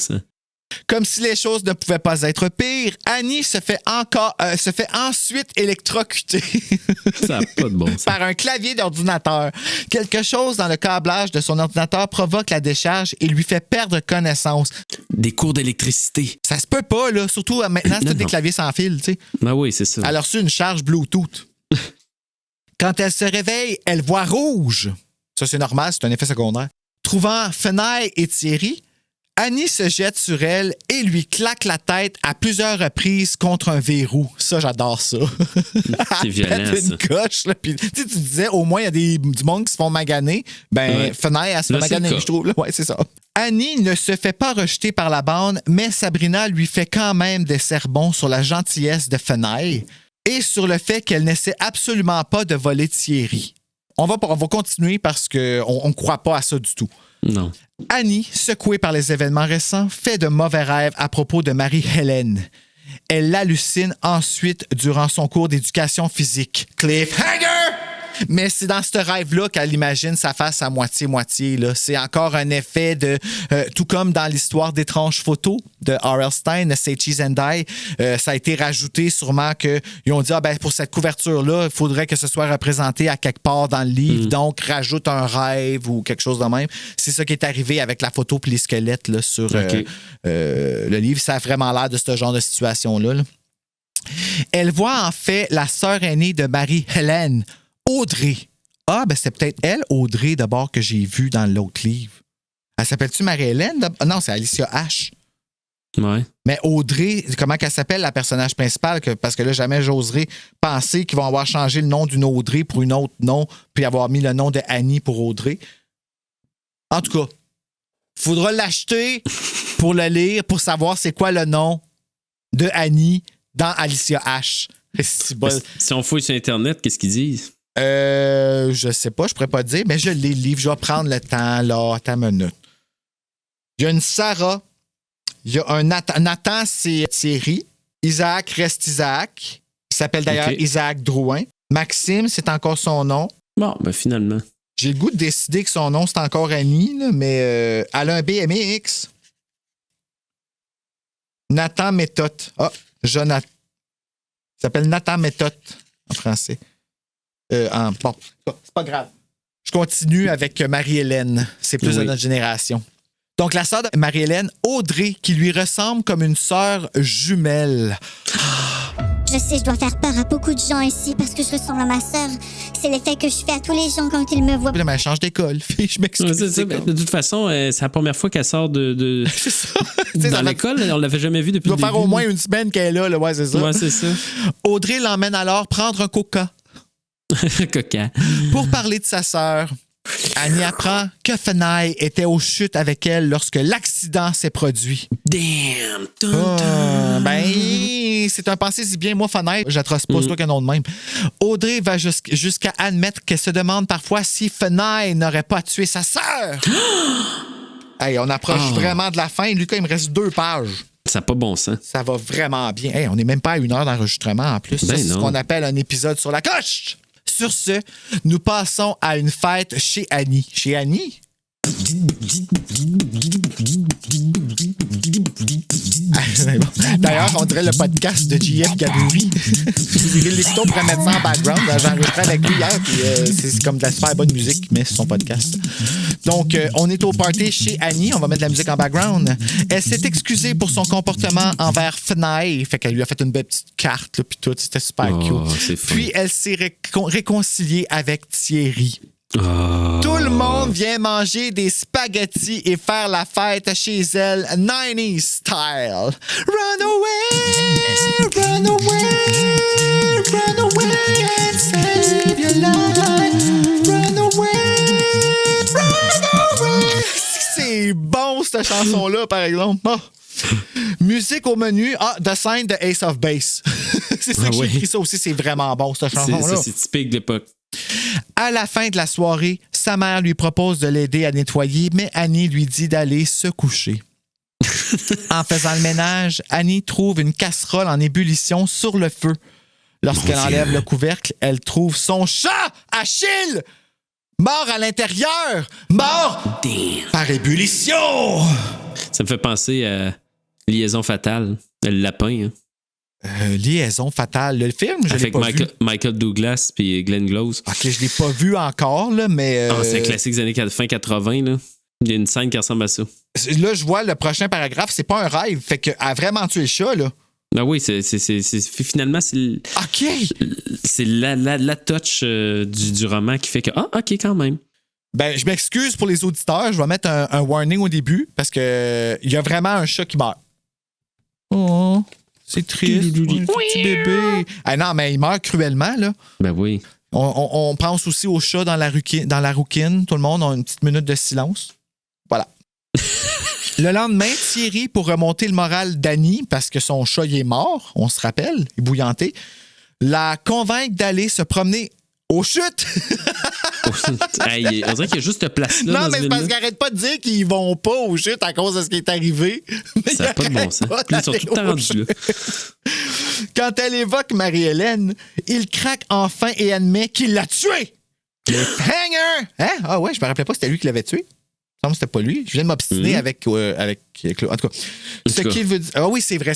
comme si les choses ne pouvaient pas être pires, Annie se fait ensuite électrocuter ça n'a pas de bon sens. par un clavier d'ordinateur. Quelque chose dans le câblage de son ordinateur provoque la décharge et lui fait perdre connaissance. Des cours d'électricité. Ça se peut pas, là. Surtout maintenant, c'est tous des claviers sans fil, tu sais. Ben oui, c'est ça. Elle a reçu une charge Bluetooth. Quand elle se réveille, elle voit rouge. Ça, c'est normal, c'est un effet secondaire. Trouvant Fenaille et Thierry, Annie se jette sur elle et lui claque la tête à plusieurs reprises contre un verrou. Ça, j'adore ça. C'est violent, ça. Une coche. Là, puis, tu disais, au moins, il y a du monde qui se font maganer. Fenaille, elle se fait maganer, je trouve. Ouais, c'est ça. Annie ne se fait pas rejeter par la bande, mais Sabrina lui fait quand même des sermons sur la gentillesse de Fenaille et sur le fait qu'elle n'essaie absolument pas de voler Thierry. On va continuer parce qu'on ne croit pas à ça du tout. Non. Annie, secouée par les événements récents, fait de mauvais rêves à propos de Marie-Hélène. Elle l'hallucine ensuite durant son cours d'éducation physique. Cliffhanger! Mais c'est dans ce rêve-là qu'elle imagine sa face à moitié-moitié. Là. C'est encore un effet de... tout comme dans l'histoire d'étranges photos de R.L. Stein, Say Cheese and Die, ça a été rajouté sûrement qu'ils ont dit pour cette couverture-là, il faudrait que ce soit représenté à quelque part dans le livre, donc rajoute un rêve ou quelque chose de même. C'est ça qui est arrivé avec la photo puis les squelettes là, sur le livre. Ça a vraiment l'air de ce genre de situation-là. Là. Elle voit en fait la sœur aînée de Marie-Hélène, Audrey. C'est peut-être elle, Audrey, d'abord, que j'ai vue dans l'autre livre. Elle s'appelle-tu Marie-Hélène? Non, c'est Alicia H. Ouais. Mais Audrey, comment qu'elle s'appelle, la personnage principale? Parce que là, jamais j'oserais penser qu'ils vont avoir changé le nom d'une Audrey pour une autre nom, puis avoir mis le nom de Annie pour Audrey. En tout cas, il faudra l'acheter pour le lire, pour savoir c'est quoi le nom de Annie dans Alicia H. Si on fouille sur Internet, qu'est-ce qu'ils disent? Je sais pas, je pourrais pas dire, mais je lis le livre, je vais prendre le temps, là, attends une minute. Il y a une Sarah, il y a un Nathan. Nathan, c'est Thierry. Isaac reste Isaac. Il s'appelle d'ailleurs Isaac Drouin. Maxime, c'est encore son nom. Bon, finalement. J'ai le goût de décider que son nom, c'est encore Annie, là, mais elle a un BMX. Nathan Méthode. Jonathan. Il s'appelle Nathan Méthode en français. Bon, c'est pas grave. Je continue avec Marie-Hélène. C'est plus de notre génération. Donc, la sœur de Marie-Hélène, Audrey, qui lui ressemble comme une sœur jumelle. Je sais, je dois faire peur à beaucoup de gens ici parce que je ressemble à ma sœur. C'est l'effet que je fais à tous les gens quand ils me voient. Elle change d'école. Je m'excuse. De toute façon, c'est la première fois qu'elle sort de c'est ça. Dans l'école. On l'avait jamais vue depuis le début. Ça doit faire au moins une semaine qu'elle est là. Ouais, c'est ça. Ouais, c'est ça. Audrey l'emmène alors prendre un coca. Coca. Pour parler de sa sœur. Annie apprend que Fenaille était aux chutes avec elle lorsque l'accident s'est produit. Damn! mais c'est un pensez-y bien. Moi, Fenêtre, j'atroce pas, c'est toi qui as un nom de même. Audrey va jusqu'à admettre qu'elle se demande parfois si Fenêtre n'aurait pas tué sa sœur. Hey, on approche vraiment de la fin. Lucas, il me reste 2 pages. Ça n'a pas bon sens. Ça va vraiment bien. Hey, on n'est même pas à 1 heure d'enregistrement en plus. Ben Ça, c'est non. ce qu'on appelle un épisode sur la coche. Sur ce, nous passons à une fête chez Annie. Chez Annie? D'ailleurs, on dirait le podcast de JF Gabouri. Cyril Licton pourrait mettre ça en background. J'ai enregistré avec lui hier, puis c'est comme de la super bonne musique, mais c'est son podcast. Donc, on est au party chez Annie. On va mettre de la musique en background. Elle s'est excusée pour son comportement envers Fenêtre. Fait qu'elle lui a fait une belle petite carte, là, puis tout. C'était super cute. Puis, elle s'est réconciliée avec Thierry. Tout le monde vient manger des spaghettis et faire la fête chez elle, 90s style. Run away, run away, run away and save your life. Run away, run away. C'est bon, cette chanson-là, par exemple. Musique au menu. The Sign de Ace of Base. C'est ça que j'ai écrit ça aussi. C'est vraiment bon, cette chanson-là. C'est typique de l'époque. À la fin de la soirée, sa mère lui propose de l'aider à nettoyer, mais Annie lui dit d'aller se coucher. En faisant le ménage, Annie trouve une casserole en ébullition sur le feu. Lorsqu'elle enlève le couvercle, elle trouve son chat, Achille, mort à l'intérieur, mort par ébullition. Ça me fait penser à Liaison fatale, le lapin. Hein. Liaison fatale. Le film, je l'ai pas vu. Michael Douglas puis Glenn Close. OK, je l'ai pas vu encore, là, mais... c'est un classique des années fin 80, là. Il y a une scène qui ressemble à ça. Là, je vois le prochain paragraphe, c'est pas un rêve. Fait qu'elle a vraiment tué le chat, là. Ah oui, finalement, c'est... OK! C'est la touch du roman qui fait que... OK, quand même. Ben, je m'excuse pour les auditeurs. Je vais mettre un warning au début parce que il y a vraiment un chat qui meurt. Oh... C'est triste. Petit bébé. Ah non, mais il meurt cruellement, là. Ben oui. On pense aussi au chat dans la rouquine. Tout le monde a une petite minute de silence. Voilà. Le lendemain, Thierry, pour remonter le moral d'Annie, parce que son chat il est mort, on se rappelle, il est bouillanté, la convainc d'aller se promener aux chutes. Hey, on dirait qu'il y a juste cette place-là. Non, mais c'est parce qu'ils n'arrêtent pas de dire qu'ils vont pas aux chutes à cause de ce qui est arrivé. Mais ça n'a pas de bon sens. Ils sont tout le temps rendus là. Quand elle évoque Marie-Hélène, il craque enfin et admet qu'il l'a tuée. Hanger! Hein? Ah ouais, je me rappelais pas que c'était lui qui l'avait tué. Il me semble que c'était pas lui. Je viens de m'obstiner avec Claude. En tout cas, ce qu'il veut dire... Ah oui, c'est vrai,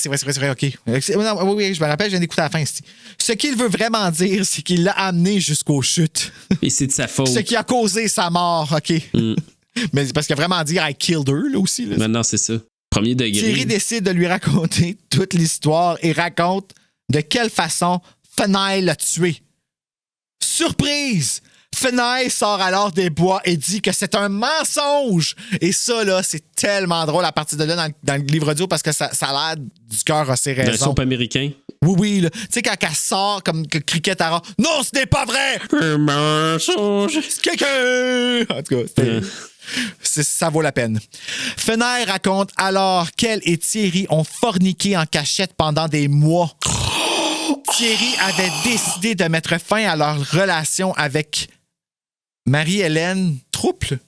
OK. Non, oui, je me rappelle, je viens d'écouter à la fin. Ce qu'il veut vraiment dire, c'est qu'il l'a amené jusqu'aux chutes. Et c'est de sa faute. Ce qui a causé sa mort, OK. Mais c'est parce qu'il a vraiment dit « I killed her », là aussi. Là. Non, c'est ça. Premier degré. Thierry décide de lui raconter toute l'histoire et raconte de quelle façon Fenêtre l'a tué. Surprise! Fenêtre sort alors des bois et dit que c'est un mensonge. Et ça, là, c'est tellement drôle à partir de là dans le livre audio parce que ça a l'air du cœur a ses raisons. Un soap américain. Oui, là. Tu sais, quand elle sort comme Cricket Tara. Non, ce n'est pas vrai! Un mensonge! C'est quelqu'un! En tout cas, ça vaut la peine. Fenêtre raconte alors qu'elle et Thierry ont forniqué en cachette pendant des mois. Thierry avait décidé de mettre fin à leur relation avec Marie-Hélène Trouble.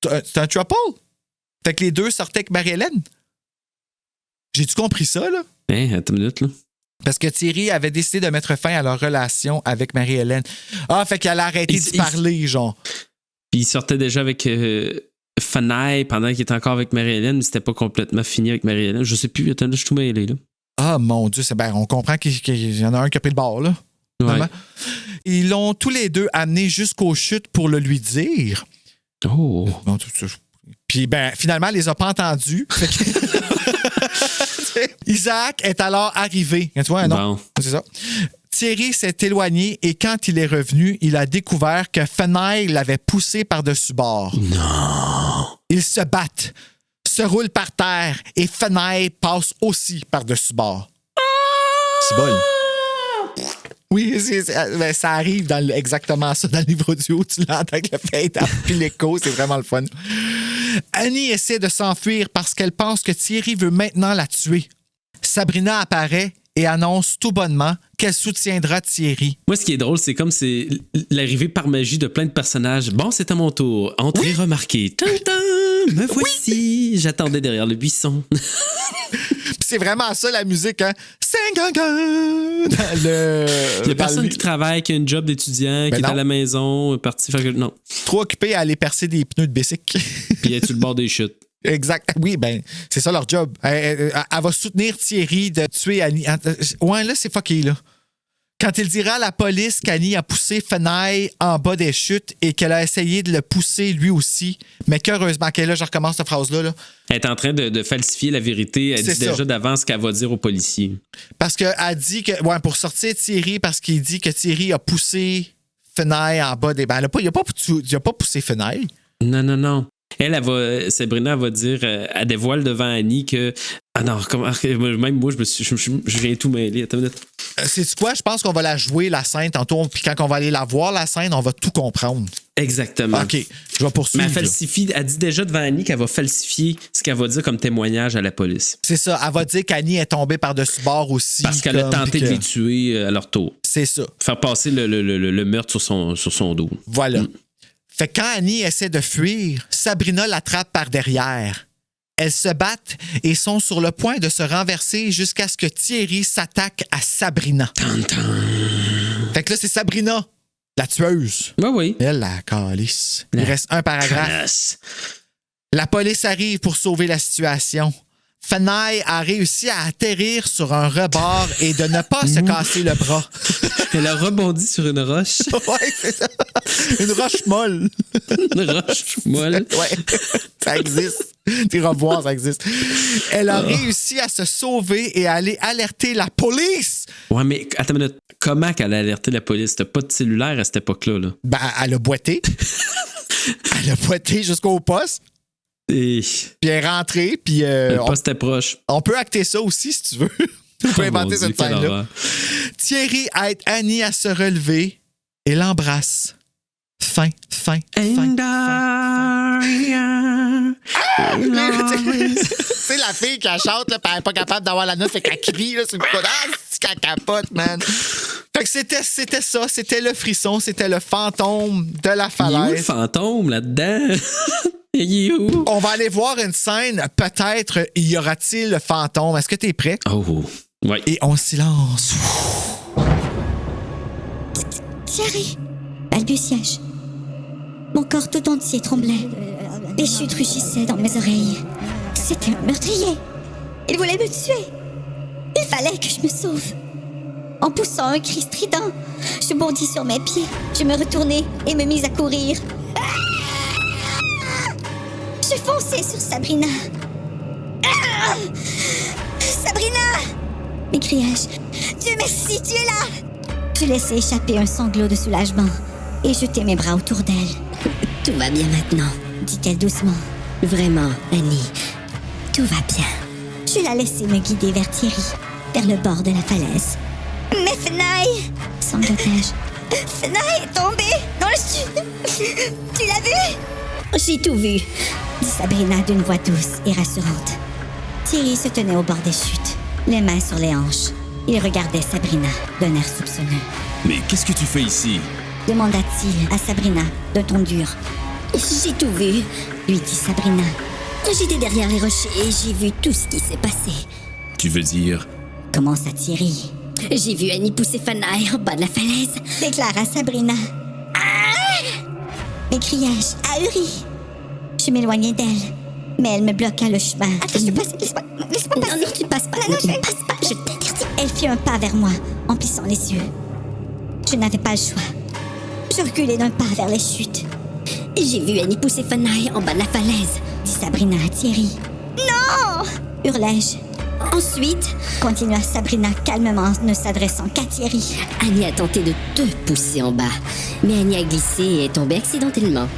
C'est un trouble? Fait que les deux sortaient avec Marie-Hélène? J'ai-tu compris ça, là? Attends une minute, là. Parce que Thierry avait décidé de mettre fin à leur relation avec Marie-Hélène. Ah, fait qu'elle a arrêté d'y parler, genre. Puis il sortait déjà avec Fenêtre pendant qu'il était encore avec Marie-Hélène, mais c'était pas complètement fini avec Marie-Hélène. Je sais plus, attends, là, je suis tout mêlé, là. Ah, mon Dieu, on comprend qu'il y en a un qui a pris le bord, là. Ouais. Ils l'ont tous les deux amené jusqu'aux chutes pour le lui dire. Oh! Puis, finalement, elle les a pas entendus. Isaac est alors arrivé. Tu vois, non? Bon. C'est ça. Thierry s'est éloigné et quand il est revenu, il a découvert que Fenêtre l'avait poussé par-dessus bord. Non! Ils se battent, se roulent par terre et Fenêtre passe aussi par-dessus bord. C'est bon. Oui, ça arrive dans exactement ça dans le livre audio. Tu l'entends avec le fait puis l'écho, c'est vraiment le fun. Annie essaie de s'enfuir parce qu'elle pense que Thierry veut maintenant la tuer. Sabrina apparaît et annonce tout bonnement qu'elle soutiendra Thierry. Moi, ce qui est drôle, c'est comme c'est l'arrivée par magie de plein de personnages. Bon, c'est à mon tour. Entrée remarquée. Tintin, me voici. Oui. J'attendais derrière le buisson. C'est vraiment ça, la musique, hein? Il y a personne qui travaille, qui a une job d'étudiant, qui est à la maison, parti faire... Non. Trop occupé à aller percer des pneus de bicycle. Puis être sur le bord des chutes. Exact. Oui, ben, c'est ça leur job. Elle va soutenir Thierry de tuer Annie. Ouais, là, c'est fucké, là. Quand il dira à la police qu'Annie a poussé Fenaille en bas des chutes et qu'elle a essayé de le pousser lui aussi, mais qu'heureusement qu'elle, là, je recommence cette phrase-là. Là. Elle est en train de falsifier la vérité. Elle dit déjà d'avance ce qu'elle va dire aux policiers. Parce qu'elle dit que, ouais, pour sortir Thierry, parce qu'il dit que Thierry a poussé Fenaille en bas des... Ben, il n'a pas poussé Fenaille. Non. Sabrina va dire, elle dévoile devant Annie que. Ah non, même moi, je viens tout mêler. Attends une minute. C'est quoi? Je pense qu'on va la jouer, la scène, tantôt. Puis quand on va aller la voir, la scène, on va tout comprendre. Exactement. OK, je vais poursuivre. Mais elle dit déjà devant Annie qu'elle va falsifier ce qu'elle va dire comme témoignage à la police. C'est ça. Elle va dire qu'Annie est tombée par-dessus bord aussi. Parce qu'elle a tenté de les tuer à leur tour. C'est ça. Faire passer le meurtre sur son dos. Voilà. Fait que quand Annie essaie de fuir, Sabrina l'attrape par derrière. Elles se battent et sont sur le point de se renverser jusqu'à ce que Thierry s'attaque à Sabrina. Fait que là, c'est Sabrina, la tueuse. Oui. Elle, la calice. Il reste un paragraphe. La police arrive pour sauver la situation. Fenaille a réussi à atterrir sur un rebord et de ne pas se casser le bras. Elle a rebondi sur une roche. Ouais, c'est ça. Une roche molle. Une roche molle. Ouais, ça existe. Tu vas voir, ça existe. Elle a réussi à se sauver et à aller alerter la police. Ouais, mais attends une minute. Comment qu'elle a alerté la police? T'as pas de cellulaire à cette époque-là, là? Ben, elle a boité. Elle a boité jusqu'au poste. Et... Puis elle est rentrée, puis... le poste est proche. On peut acter ça aussi, si tu veux. On peut inventer cette scène-là. Thierry aide Annie à se relever et l'embrasse. Fin. C'est la fille qui chante, là, puis elle n'est pas capable d'avoir la note, fait qu'elle crie, là, sur le coup. Ah, c'est qu'elle capote, man. Fait que c'était ça, c'était le frisson, c'était le fantôme de la falaise. Il y a où le fantôme là-dedans? On va aller voir une scène. Peut-être y aura-t-il le fantôme. Est-ce que t'es prêt? Oh, oui. Et on se lance. Thierry, balbutiai-je. Mon corps tout entier tremblait. Les chutes rugissaient dans mes oreilles. C'était un meurtrier. Il voulait me tuer. Il fallait que je me sauve. En poussant un cri strident, je bondis sur mes pieds. Je me retournai et me mis à courir. Je fonçai sur Sabrina. Sabrina! M'écriai-je. Dieu merci, tu es là! Je laissai échapper un sanglot de soulagement et jetai mes bras autour d'elle. Tout va bien maintenant, dit-elle doucement. Vraiment, Annie, tout va bien. Je la laissai me guider vers Thierry, vers le bord de la falaise. Mais Fenaille! Sanglotai-je. Fenaille est tombée dans le sud! Tu l'as vu? J'ai tout vu, dit Sabrina d'une voix douce et rassurante. Thierry se tenait au bord des chutes, les mains sur les hanches. Il regardait Sabrina d'un air soupçonneux. Mais qu'est-ce que tu fais ici? Demanda-t-il à Sabrina d'un ton dur. J'ai tout vu, lui dit Sabrina. J'étais derrière les rochers et j'ai vu tout ce qui s'est passé. Tu veux dire? Commença Thierry. J'ai vu Annie pousser Fenaille en bas de la falaise, déclara Sabrina. M'écriai-je, ahuri. Je m'éloignai d'elle, mais elle me bloqua le chemin. Attends, laisse-moi passer. Non, tu ne passes pas. Non, je ne passe pas. Je t'interdis. Elle fit un pas vers moi, en plissant les yeux. Je n'avais pas le choix. Je reculai d'un pas vers les chutes. J'ai vu Annie pousser Fenaille en bas de la falaise, dit Sabrina à Thierry. Non! Hurlai-je. Ensuite, continua Sabrina calmement, ne s'adressant qu'à Thierry. Annie a tenté de te pousser en bas, mais Annie a glissé et est tombée accidentellement.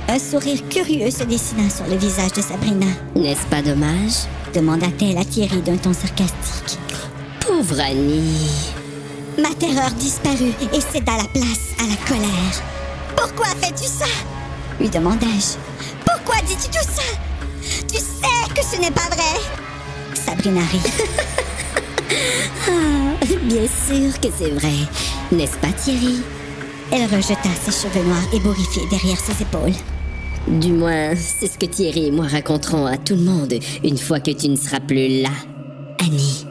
Un sourire curieux se dessina sur le visage de Sabrina. N'est-ce pas dommage? Demanda-t-elle à Thierry d'un ton sarcastique. Pauvre Annie. Ma terreur disparut et céda la place à la colère. Pourquoi fais-tu ça? Lui demandai-je. Pourquoi dis-tu tout ça? Tu sais que ce n'est pas vrai. Sabrina rit. Bien sûr que c'est vrai. N'est-ce pas, Thierry? Elle rejeta ses cheveux noirs ébouriffés derrière ses épaules. Du moins, c'est ce que Thierry et moi raconterons à tout le monde une fois que tu ne seras plus là, Annie.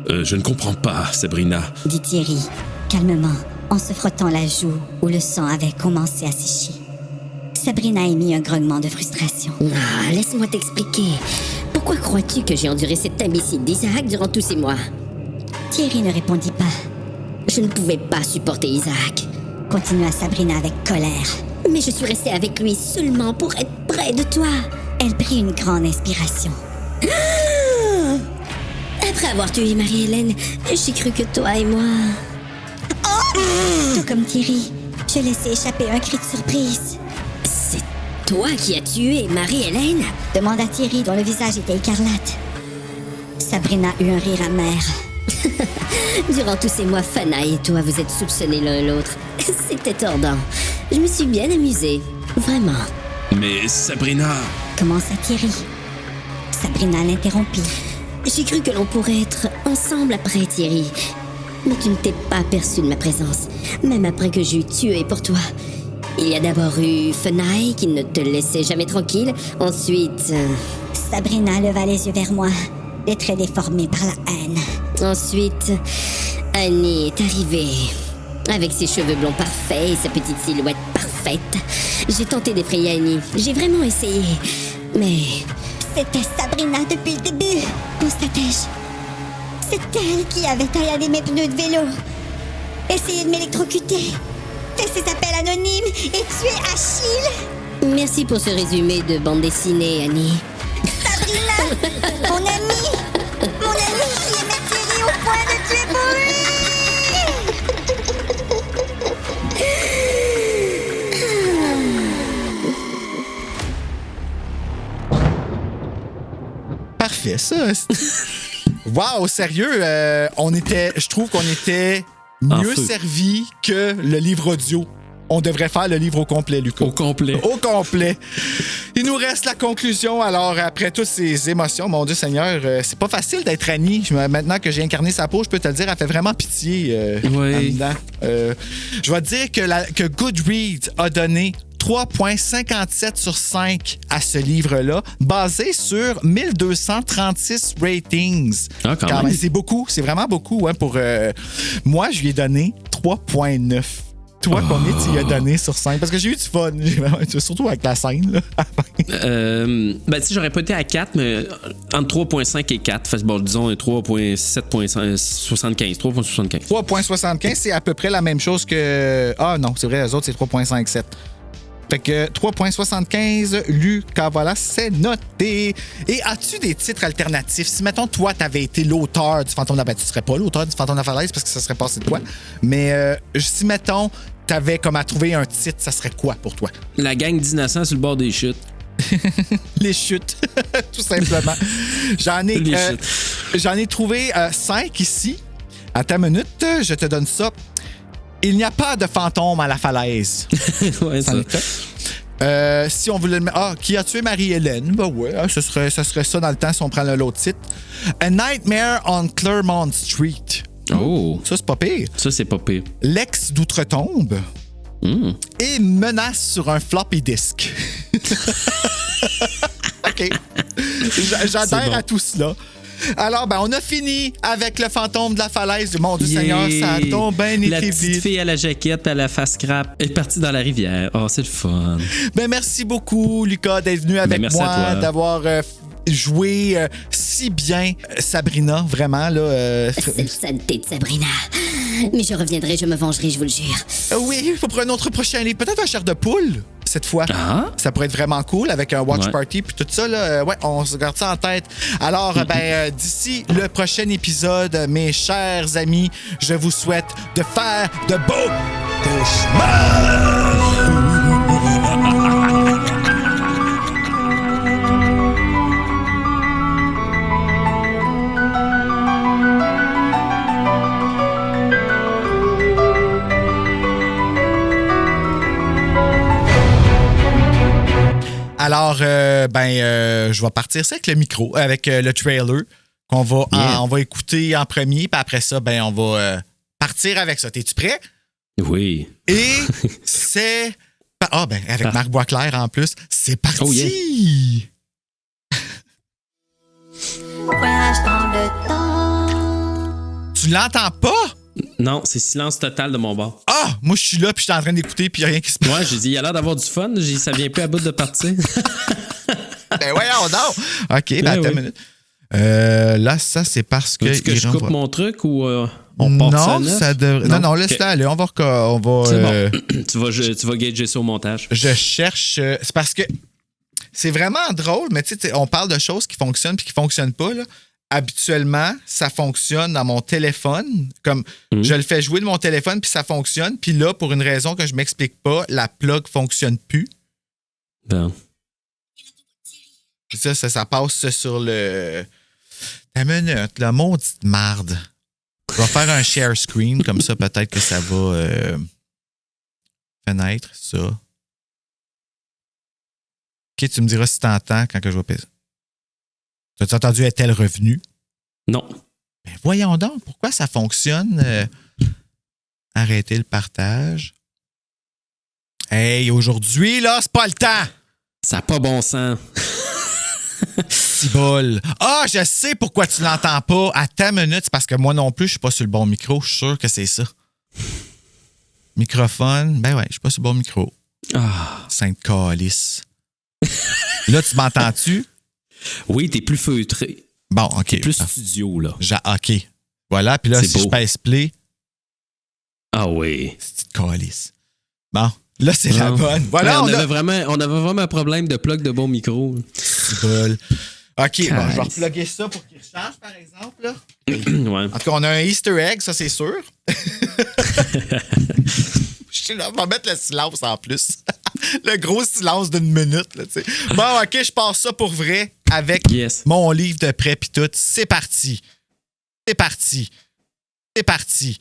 Je ne comprends pas, Sabrina. Dit Thierry, calmement, en se frottant la joue où le sang avait commencé à sécher. Sabrina émit un grognement de frustration. Ah, laisse-moi t'expliquer. Pourquoi crois-tu que j'ai enduré cet imbécile d'Isaac durant tous ces mois? Thierry ne répondit pas. Je ne pouvais pas supporter Isaac. Continua Sabrina avec colère. Mais je suis restée avec lui seulement pour être près de toi. Elle prit une grande inspiration. Après avoir tué Marie-Hélène, j'ai cru que toi et moi... Tout comme Thierry, je laissai échapper un cri de surprise. C'est toi qui as tué Marie-Hélène? Demanda Thierry dont le visage était écarlate. Sabrina eut un rire amer. Durant tous ces mois, Fana et toi, vous êtes soupçonnés l'un l'autre. C'était tordant. Je me suis bien amusée. Vraiment. Mais Sabrina... Commença Thierry. Sabrina l'interrompit. J'ai cru que l'on pourrait être ensemble après, Thierry. Mais tu ne t'es pas aperçu de ma présence, même après que j'eus tué pour toi. Il y a d'abord eu Fenaille qui ne te laissait jamais tranquille. Ensuite... Sabrina leva les yeux vers moi, les traits déformés par la haine. Ensuite, Annie est arrivée. Avec ses cheveux blonds parfaits et sa petite silhouette parfaite. J'ai tenté d'effrayer Annie. J'ai vraiment essayé. Mais... C'était Sabrina depuis le début, constatai-je. C'est elle qui avait tailladé mes pneus de vélo, essayé de m'électrocuter, fait ses appels anonymes et tué Achille. Merci pour ce résumé de bande dessinée, Annie. Sabrina, mon amie qui aimait Thierry au point de tuer pour lui. Parfait, ça. Wow, sérieux, je trouve qu'on était mieux servi que le livre audio. On devrait faire le livre au complet, Lucas. Au complet. Au complet. Il nous reste la conclusion. Alors, après toutes ces émotions, mon Dieu Seigneur, c'est pas facile d'être Annie. Maintenant que j'ai incarné sa peau, je peux te le dire, elle fait vraiment pitié. Oui. Je vais te dire que Goodreads a donné 3,57 sur 5 à ce livre-là, basé sur 1236 ratings. Ah, quand même. C'est beaucoup, c'est vraiment beaucoup. Hein, pour moi, je lui ai donné 3,9. Toi, combien tu y as donné sur 5? Parce que j'ai eu du fun, surtout avec la scène. Là. Ben, tu sais, j'aurais pas été à 4, mais entre 3,5 et 4. Fait, bon, disons 3,75. 3,75, c'est à peu près la même chose que... Ah non, c'est vrai, les autres, c'est 3,57. Fait que 3,75, Lucas, voilà, c'est noté. Et as-tu des titres alternatifs? Si, mettons, toi, t'avais été l'auteur du Fantôme de la Falaise, tu serais pas l'auteur du Fantôme de la Falaise parce que ça serait passé de toi. Mais si, mettons, t'avais comme à trouver un titre, ça serait quoi pour toi? La gang d'innocents sur le bord des chutes. Les chutes, tout simplement. J'en ai trouvé 5 ici. Attends une minute, je te donne ça. Il n'y a pas de fantôme à la falaise. Ouais, ça. Si on voulait le mettre... Ah, qui a tué Marie-Hélène? Ben ouais, ce serait ça dans le temps si on prend l'autre titre. A Nightmare on Claremont Street. Oh! Ça, c'est pas pire. Ça, c'est pas pire. L'ex d'outre-tombe. Et menace sur un floppy disk. OK. J'adhère à tout cela. Alors, ben, on a fini avec le fantôme de la falaise. Mon Dieu Seigneur, ça a donc bien été vite. La petite fille à la jaquette, à la face scrap, est partie dans la rivière. Oh, c'est le fun. Ben, merci beaucoup, Lucas, d'être venu avec moi, d'avoir joué si bien Sabrina, vraiment. Là, cette saleté de Sabrina. Mais je reviendrai, je me vengerai, je vous le jure. Oui, il faut pour un autre prochain livre. Peut-être un chair de poule. Cette fois. Ça pourrait être vraiment cool avec un watch party puis tout ça. Là, on se garde ça en tête. Alors, d'ici le prochain épisode, mes chers amis, je vous souhaite de faire de beaux cauchemars! Alors, je vais partir ça avec le micro, avec le trailer qu'on va, on va écouter en premier, puis après ça, ben, on va partir avec ça. T'es-tu prêt? Oui. Et c'est... avec Marc Boisclair en plus. C'est parti! Oh yeah. Voyage dans le temps. Tu l'entends pas? Non, c'est silence total de mon bord. Ah! Moi, je suis là, puis je suis en train d'écouter, puis il n'y a rien qui se passe. Ouais, j'ai dit, il a l'air d'avoir du fun. J'ai dit, ça vient plus à bout de partir. Ben voyons donc! OK, attends une minute. Là, ça, c'est parce que... Veux-tu que je coupe mon truc ou on part ça neuf? Ça devrait... Non, laisse-le aller. On va... C'est bon. tu vas gager ça au montage. Je cherche... c'est parce que c'est vraiment drôle, mais tu sais, on parle de choses qui fonctionnent puis qui ne fonctionnent pas, là. Habituellement, ça fonctionne dans mon téléphone. Comme je le fais jouer de mon téléphone, puis ça fonctionne. Puis là, pour une raison que je ne m'explique pas, la plug ne fonctionne plus. Bon. Puis ça passe sur le... Ta minute, la maudite marde. Je vais faire un share screen, comme ça, peut-être que ça va... fenêtre, ça. OK, tu me diras si t'entends quand que je vais passer. T'as-tu entendu est-elle revenue? Non. Ben voyons donc, pourquoi ça fonctionne? Arrêtez le partage. Hey, aujourd'hui, là, c'est pas le temps! Ça n'a pas bon sens. Cibole. Ah, je sais pourquoi tu l'entends pas. À ta minute, c'est parce que moi non plus, je suis pas sur le bon micro. Je suis sûr que c'est ça. Microphone, ben ouais, je suis pas sur le bon micro. Sainte calice. Là, tu m'entends-tu? Oui, t'es plus feutré. Bon, OK. T'es plus studio, là. OK. Voilà, puis là, si je pèse play... Ah oui. C'est une calice. Bon, là, c'est la bonne. Voilà, on avait vraiment un problème de plug de bon micro. Cibole. OK, bon, je vais repluguer ça pour qu'il recharge, par exemple. Là. Ouais. En tout cas, on a un Easter egg, ça, c'est sûr. Je vais mettre le silence en plus. Le gros silence d'une minute. Là, bon, OK, je passe ça pour vrai avec mon livre de prêt pis tout. C'est parti. C'est parti. C'est parti.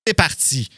C'est parti.